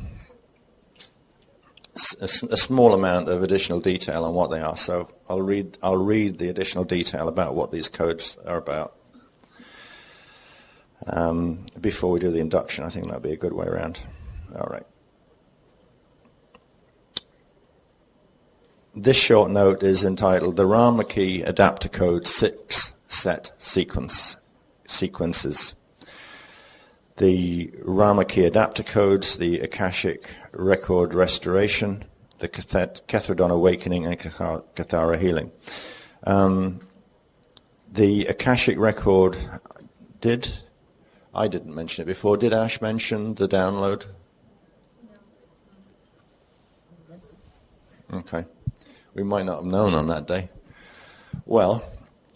small amount of additional detail on what they are, so I'll read the additional detail about what these codes are about before we do the induction. I think that'd be a good way around. All right. This short note is entitled The Rama Key Adapter Code 6 Set Sequences. The Rama Key Adapter Codes, the Akashic Record Restoration, the KETHRADON Awakening, and Kathara Healing. The Akashic Record, I didn't mention it before. Did Ash mention the download? Okay. We might not have known on that day. Well,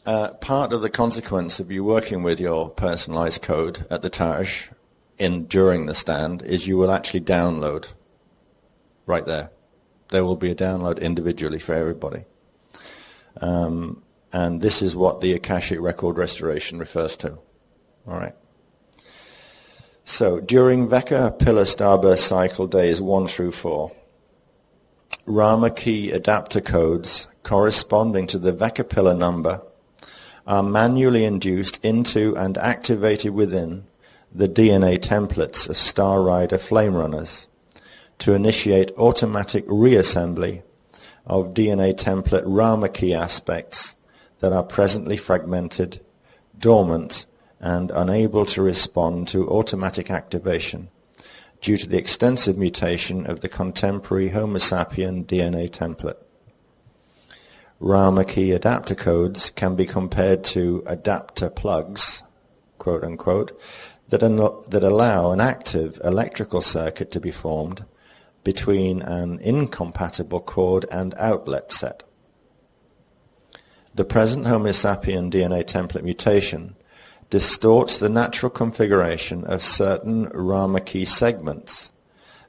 part of the consequence of you working with your personalized code at the Taj during the stand is you will actually download right there. There will be a download individually for everybody. And this is what the Akashic Record Restoration refers to. All right. So during Veka Pillar Starburst Cycle days 1 through 4, Rama Key adapter codes corresponding to the Veka Pillar number are manually induced into and activated within the DNA templates of Star Rider Flame Runners to initiate automatic reassembly of DNA template Rama Key aspects that are presently fragmented, dormant, and unable to respond to automatic activation due to the extensive mutation of the contemporary Homo sapien DNA template. Rama Key adapter codes can be compared to adapter plugs, quote unquote, that allow an active electrical circuit to be formed between an incompatible cord and outlet set. The present Homo sapien DNA template mutation distorts the natural configuration of certain Rama Key segments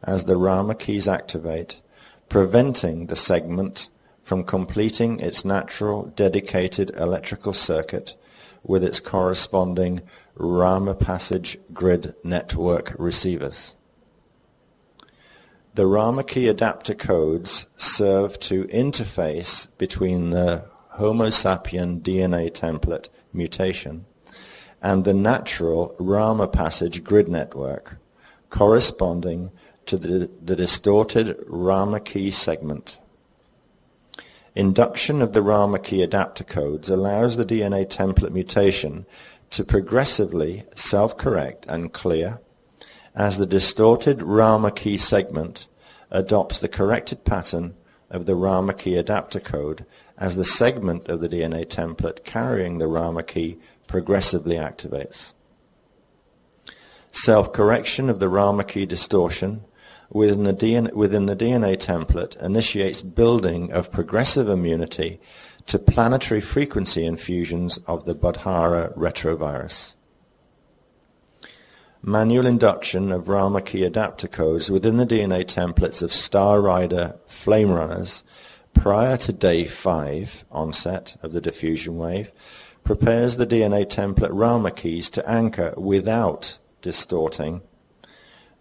as the Rama Keys activate, preventing the segment from completing its natural dedicated electrical circuit with its corresponding Rama passage grid network receivers. The Rama Key adapter codes serve to interface between the Homo sapien DNA template mutation and the natural Rama passage grid network corresponding to the distorted Rama Key segment. Induction of the Rama Key adapter codes allows the DNA template mutation to progressively self-correct and clear as the distorted Rama Key segment adopts the corrected pattern of the Rama Key adapter code as the segment of the DNA template carrying the Rama Key progressively activates. Self-correction of the Rama Key distortion within the DNA template initiates building of progressive immunity to planetary frequency infusions of the Buddhara retrovirus. manual induction of Rama key adapter codes within the DNA templates of Star Rider flame runners prior to day 5 onset of the diffusion wave prepares the DNA template Rama keys to anchor without distorting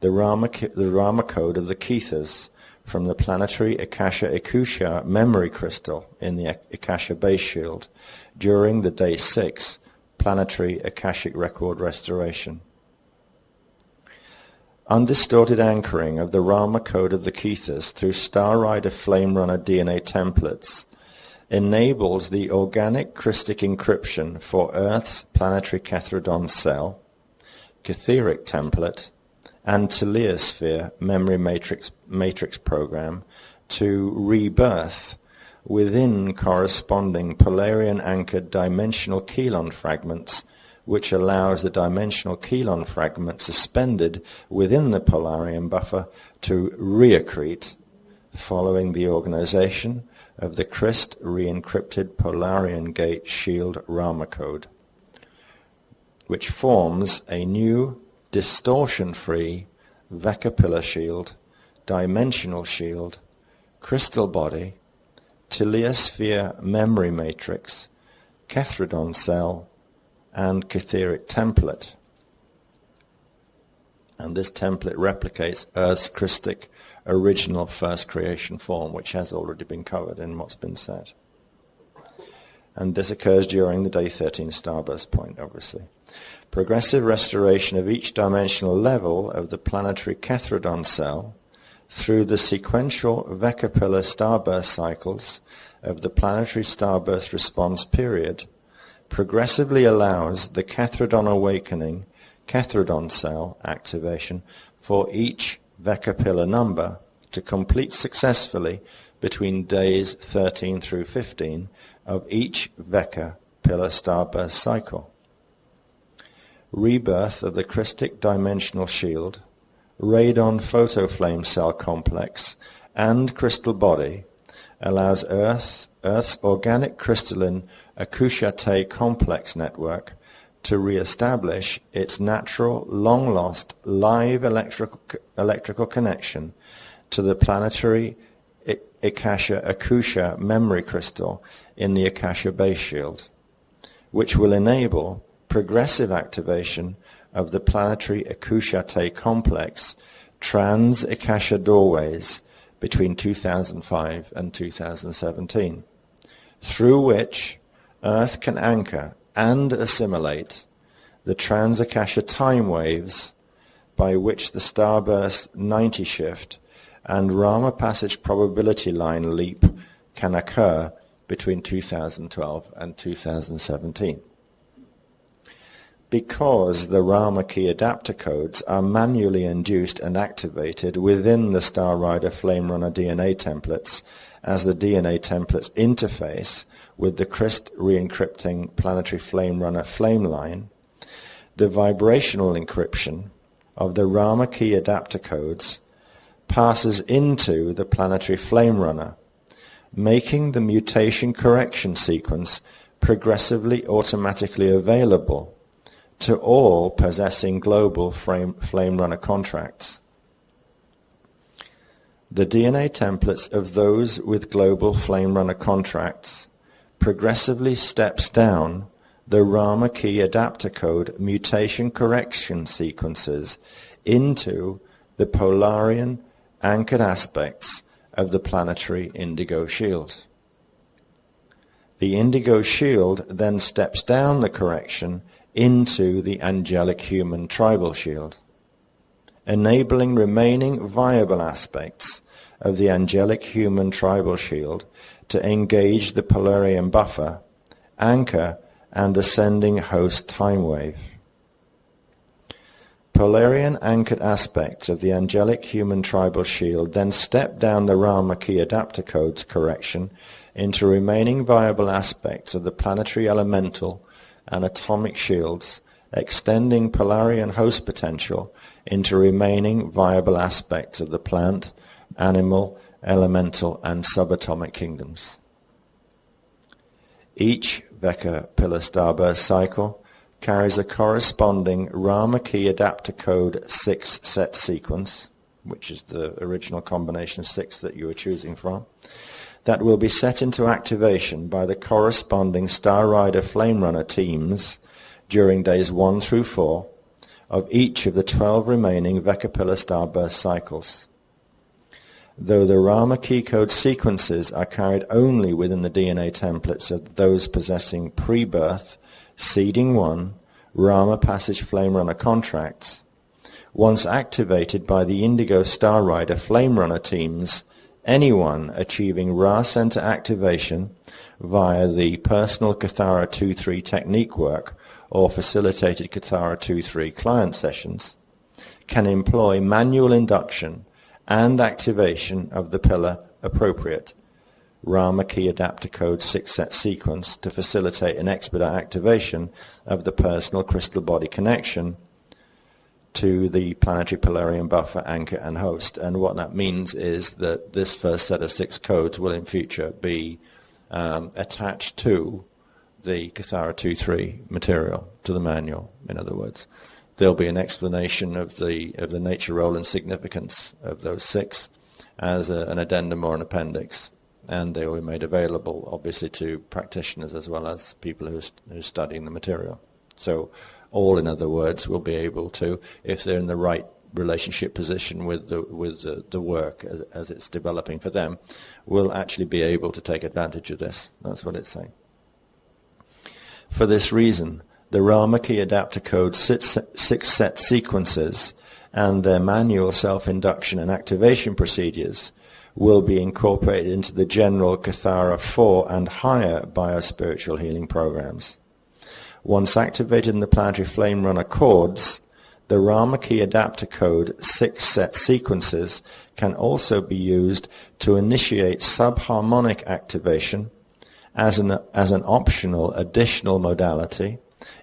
the Rama code of the Kethas from the planetary Akasha memory crystal in the Akasha base shield during the day 6 planetary Akashic record restoration. Undistorted anchoring of the Rama code of the Kethas through Star Rider Flame Runner DNA templates enables the organic crystic encryption for Earth's planetary KETHRADON cell, Ketheric template, and Teliosphere memory matrix program to rebirth within corresponding Polarian-anchored dimensional Kelon fragments, which allows the dimensional Kelon fragment suspended within the Polarian buffer to reaccrete following the organization of the CRIST re-encrypted Polarian gate shield Rama code, which forms a new distortion-free Veka pillar shield, dimensional shield, crystal body, Teliosphere memory matrix, KETHRADON cell, and Ketheric template. And this template replicates Earth's Christic original first creation form, which has already been covered in what's been said. And this occurs during the day 13 starburst point, obviously. Progressive restoration of each dimensional level of the planetary KETHRADON cell through the sequential Veka pillar starburst cycles of the planetary starburst response period progressively allows the KETHRADON awakening KETHRADON cell activation for each Veka pillar number to complete successfully between days 13 through 15 of each Veka pillar starburst cycle. Rebirth of the Christic dimensional shield, radon photoflame cell complex, and crystal body allows Earth's organic crystalline Akushate complex network to re-establish its natural, long-lost, live electrical connection to the planetary Akusha memory crystal in the Akasha base shield, which will enable progressive activation of the planetary Akushate complex trans-Akasha doorways between 2005 and 2017, through which Earth can anchor and assimilate the trans-Akasha time waves by which the starburst 90 shift and Rama passage probability line leap can occur between 2012 and 2017. Because the Rama key adapter codes are manually induced and activated within the Star Rider Flame Runner DNA templates as the DNA templates interface with the CRIST re-encrypting planetary Flame Runner flame line, the vibrational encryption of the Rama key adapter codes passes into the planetary Flame Runner, making the mutation correction sequence progressively automatically available to all possessing global Flame Runner contracts. The DNA templates of those with global Flame Runner contracts progressively steps down the Rama key adapter code mutation correction sequences into the Polarian anchored aspects of the planetary indigo shield. The indigo shield then steps down the correction into the angelic human tribal shield, enabling remaining viable aspects of the angelic human tribal shield to engage the Polarian buffer, anchor, and ascending host time wave. Polarian anchored aspects of the angelic human tribal shield then step down the Rama key adapter codes correction into remaining viable aspects of the planetary elemental and atomic shields, extending Polarian host potential into remaining viable aspects of the plant, animal, elemental, and subatomic kingdoms. Each Veka pillar starburst cycle carries a corresponding Rama key adapter code 6 set sequence, which is the original combination 6 that you were choosing from, that will be set into activation by the corresponding Star Rider Flame Runner teams during days 1 through 4 of each of the 12 remaining Vekapila starburst cycles. Though the Rama key code sequences are carried only within the DNA templates of those possessing pre-birth, seeding 1, Rama passage Flame Runner contracts, once activated by the Indigo Star Rider Flame Runner teams, anyone achieving Ra Center activation via the personal Kethara 2-3 technique work or facilitated Kethara 2-3 client sessions can employ manual induction and activation of the pillar appropriate Rama key adapter code 6 set sequence to facilitate and expedite activation of the personal crystal body connection to the planetary polarium buffer, anchor, and host. And what that means is that this first set of 6 codes will in future be attached to the Kethara 2-3 material, to the manual, in other words. There'll be an explanation of the nature, role, and significance of those 6 as an addendum or an appendix, and they will be made available, obviously, to practitioners as well as people who are studying the material. So all, in other words, will be able to, if they're in the right relationship position with the work as it's developing for them, will actually be able to take advantage of this. That's what it's saying. For this reason, the Rama key adapter code 6 set sequences and their manual self-induction and activation procedures will be incorporated into the general Kethara 4 and higher biospiritual healing programs. Once activated in the planetary flame runner cords, the Rama key adapter code 6 set sequences can also be used to initiate subharmonic activation as an optional additional modality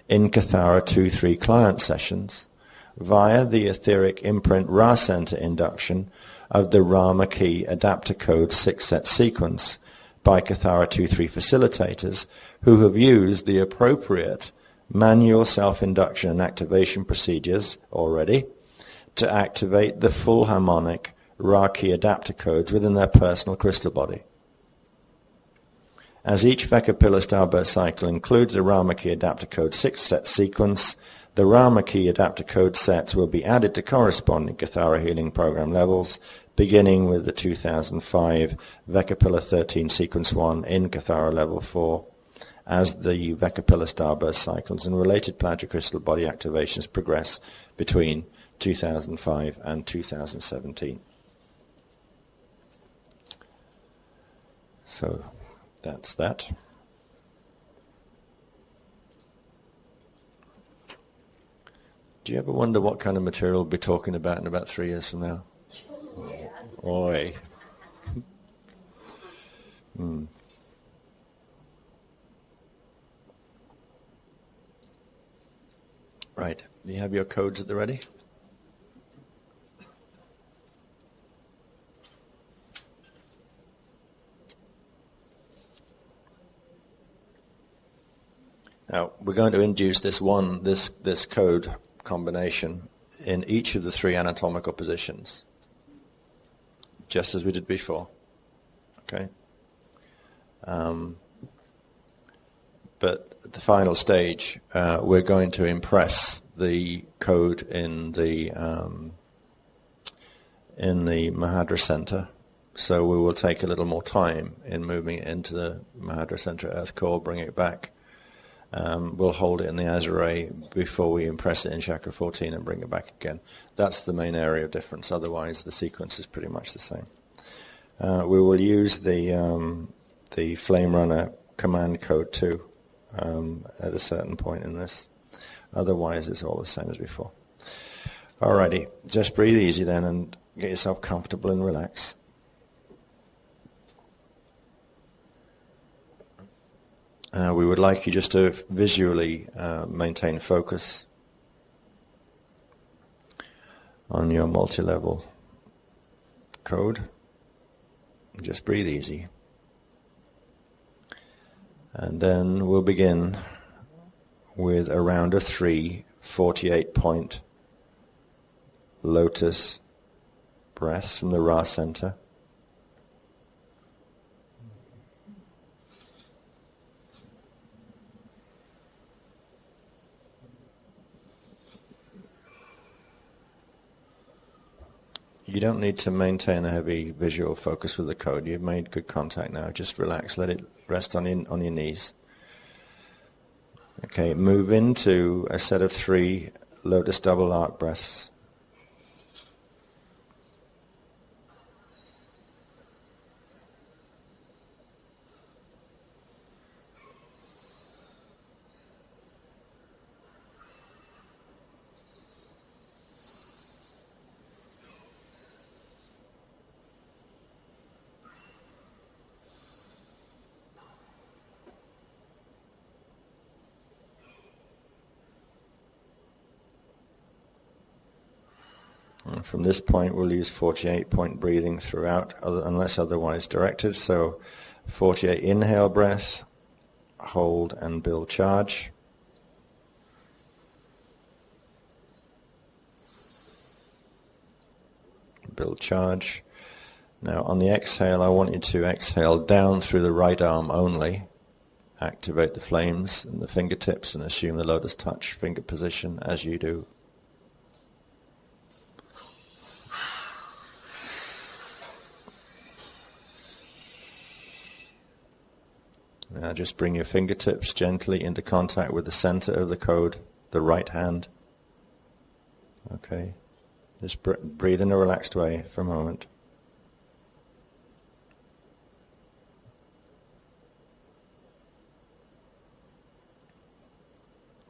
in Kethara 2-3 client sessions via the etheric imprint Ra Center induction of the Rama key adapter code 6 set sequence by Kethara 2-3 facilitators who have used the appropriate manual self-induction and activation procedures already to activate the full harmonic Ra key adapter codes within their personal crystal body. As each Vekapila starburst cycle includes a Rama key adapter code 6 set sequence, the Rama key adapter code sets will be added to corresponding Kethara healing program levels, beginning with the 2005 Vekapila 13 sequence 1 in Kethara level 4, as the Vekapila starburst cycles and related planetary crystal body activations progress between 2005 and 2017. So that's that. Do you ever wonder what kind of material we'll be talking about in about 3 years from now? Oi. Right. Do you have your codes at the ready? Now, we're going to induce this code combination in each of the 3 anatomical positions, just as we did before. Okay? But at the final stage, we're going to impress the code in the Mahadra Center. So we will take a little more time in moving it into the Mahadra Center Earth core, bring it back. We'll hold it in the Azure before we impress it in Chakra 14 and bring it back again. That's the main area of difference. Otherwise, the sequence is pretty much the same. We will use the Flame Runner command code too at a certain point in this. Otherwise, it's all the same as before. Alrighty, just breathe easy then and get yourself comfortable and relax. We would like you just to visually maintain focus on your multi-level code. Just breathe easy. And then we'll begin with a round of 3 48-point lotus breaths from the Ra center. You don't need to maintain a heavy visual focus with the code. You've made good contact now. Just relax, let it rest on your knees. Okay, move into a set of 3 lotus double arc breaths. And from this point, we'll use 48-point breathing throughout, unless otherwise directed. So 48 inhale breath, hold and build charge. Build charge. Now on the exhale, I want you to exhale down through the right arm only. Activate the flames and the fingertips and assume the lotus touch finger position as you do. Now just bring your fingertips gently into contact with the center of the code, the right hand. Okay. Just breathe in a relaxed way for a moment.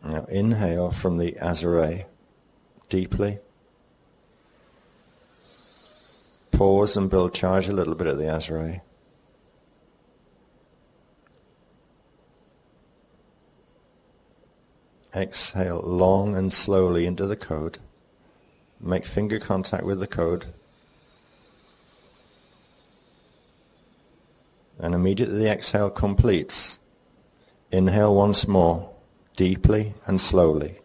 Now inhale from the Azure deeply. Pause and build charge a little bit at the Azure. Exhale long and slowly into the code. Make finger contact with the code. And immediately the exhale completes, inhale once more, deeply and slowly.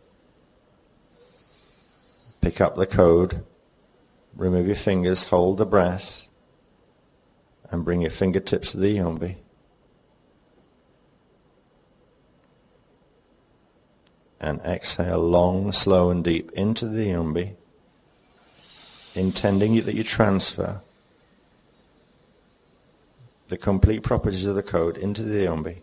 Pick up the code, remove your fingers, hold the breath, and bring your fingertips to the yombi. And exhale long, slow and deep into the yombi, intending that you transfer the complete properties of the code into the yombi.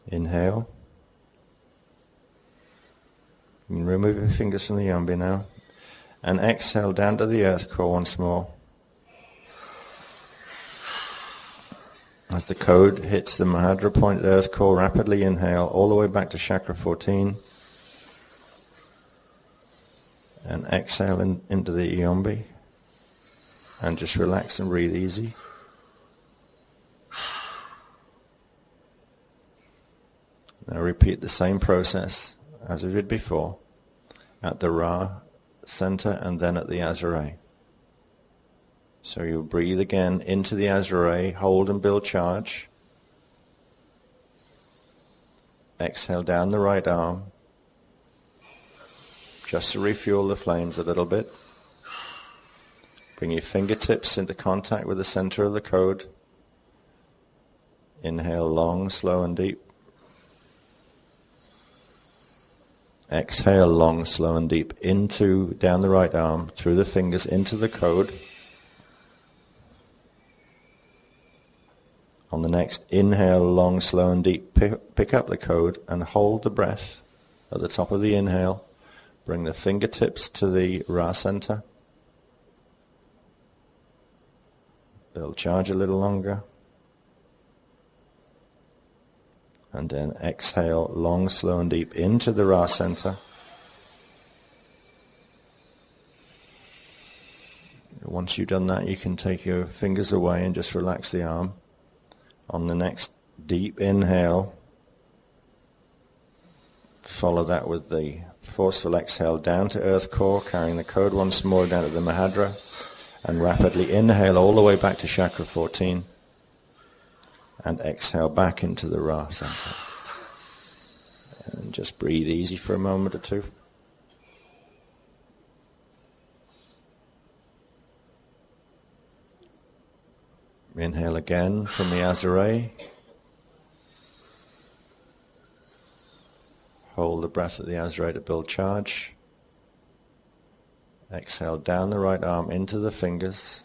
Inhale. You can remove your fingers from the yombi now. And exhale down to the earth core once more. As the code hits the Mahadra point earth core, rapidly inhale all the way back to chakra 14. And exhale into the yombi. And just relax and breathe easy. Now repeat the same process as we did before at the Ra center and then at the Azure. So you breathe again into the Azure, hold and build charge. Exhale down the right arm, just to refuel the flames a little bit. Bring your fingertips into contact with the center of the code. Inhale long, slow and deep. Exhale long, slow and deep down the right arm, through the fingers into the code. On the next inhale, long, slow and deep, pick up the code and hold the breath at the top of the inhale. Bring the fingertips to the Ra center. Build charge a little longer. And then exhale long, slow and deep into the Ra center. Once you've done that, you can take your fingers away and just relax the arm. On the next deep inhale, Follow that with the forceful exhale down to earth core, carrying the code once more down to the Mahadra, and rapidly inhale all the way back to chakra 14, and exhale back into the Ra center. And just breathe easy for a moment or two. Inhale again from the Azare. Hold the breath at the Azare to build charge. Exhale down the right arm into the fingers.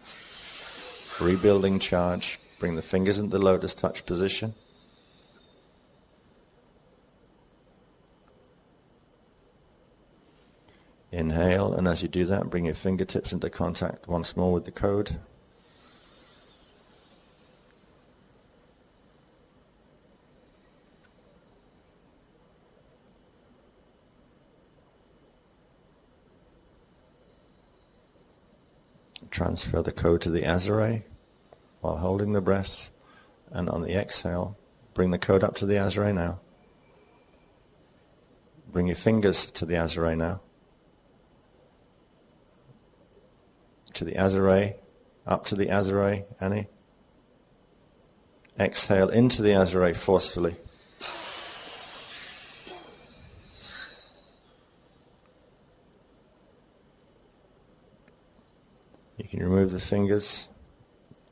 Rebuilding charge. Bring the fingers into the lotus touch position. Inhale, and as you do that, bring your fingertips into contact once more with the code. Transfer the code to the Azare while holding the breath, and on the exhale, bring the code up to the Azare now. Bring your fingers to the Azare now. To the Azare, up to the Azare, Annie. Exhale into the Azare forcefully. You can remove the fingers.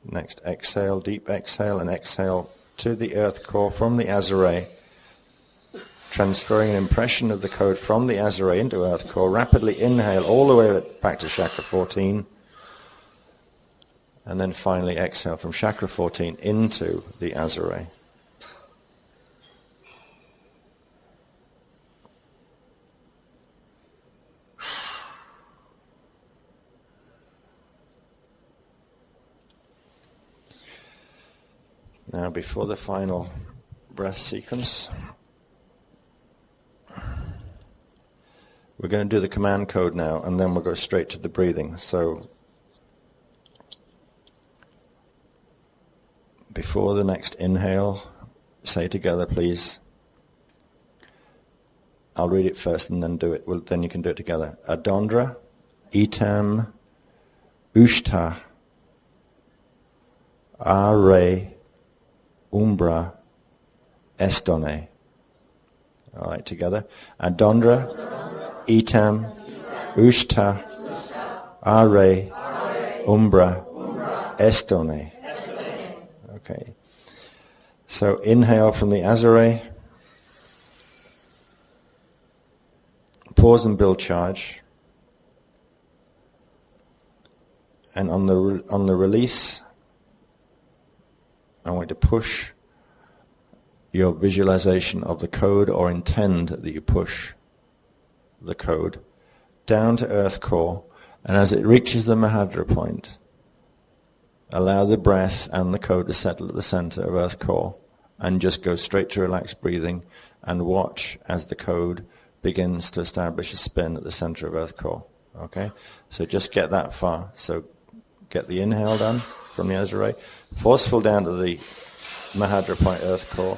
Next exhale, deep exhale, and exhale to the earth core from the Azare, transferring an impression of the code from the Azare into earth core. Rapidly inhale all the way back to chakra 14. And then finally exhale from chakra 14 into the Azare. Now, before the final breath sequence, we're going to do the command code now, and then we'll go straight to the breathing. So, before the next inhale, say together, please. I'll read it first and then do it. Well, then you can do it together. Adondra, itam, ushta, are, umbra, estone. All right, together. Adondra, itam, ushta, are, umbra, estone. Okay. So inhale from the Azare. Pause and build charge. And on the release, I want you to push your visualization of the code, or intend that you push the code down to earth core, and as it reaches the Mahadra point, allow the breath and the code to settle at the center of earth core, and just go straight to relaxed breathing and watch as the code begins to establish a spin at the center of earth core. Okay? So just get that far. So get the inhale done from the Azare, forceful down to the Mahadra point earth core.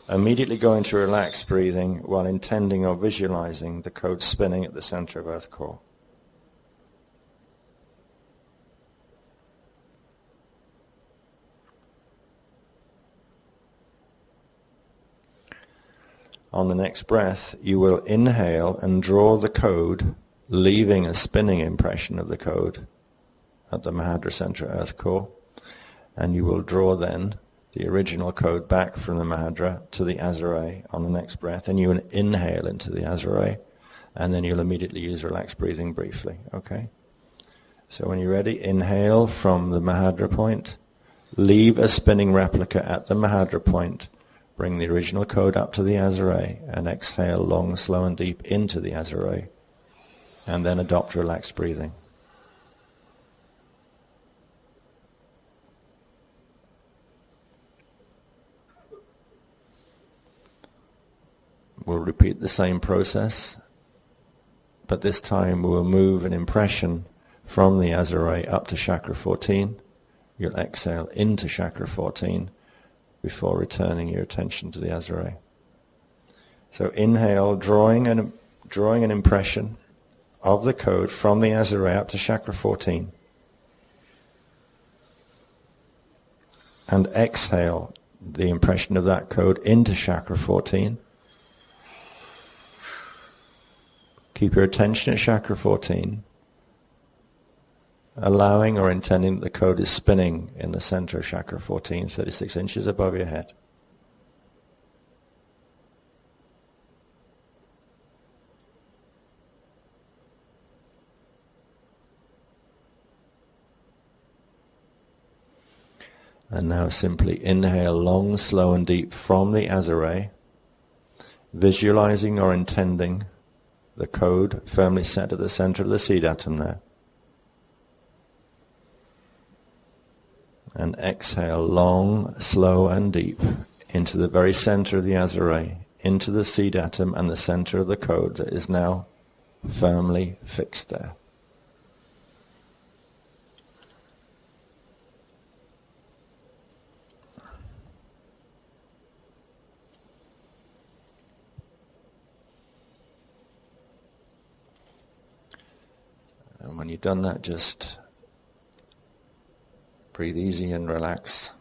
Immediately go into relaxed breathing while intending or visualizing the code spinning at the center of earth core. On the next breath, you will inhale and draw the code, leaving a spinning impression of the code at the Mahadra center earth core. And you will draw then the original code back from the Mahadra to the Azare on the next breath. And you will inhale into the Azare, and then you'll immediately use relaxed breathing briefly. Okay? So when you're ready, inhale from the Mahadra point, leave a spinning replica at the Mahadra point, bring the original code up to the Azare, and exhale long, slow, and deep into the Azare, and then adopt relaxed breathing. We'll repeat the same process, but this time we'll move an impression from the Azare up to chakra 14. You'll exhale into chakra 14 before returning your attention to the Azare. So inhale, drawing an impression of the code from the Azure up to chakra 14. And exhale the impression of that code into chakra 14. Keep your attention at chakra 14, allowing or intending that the code is spinning in the center of chakra 14, 36 inches above your head. And now simply inhale long, slow and deep from the Azure, visualizing or intending the code firmly set at the center of the seed atom there. And exhale long, slow and deep into the very center of the Azure, into the seed atom and the center of the code that is now firmly fixed there. And when you've done that, just breathe easy and relax.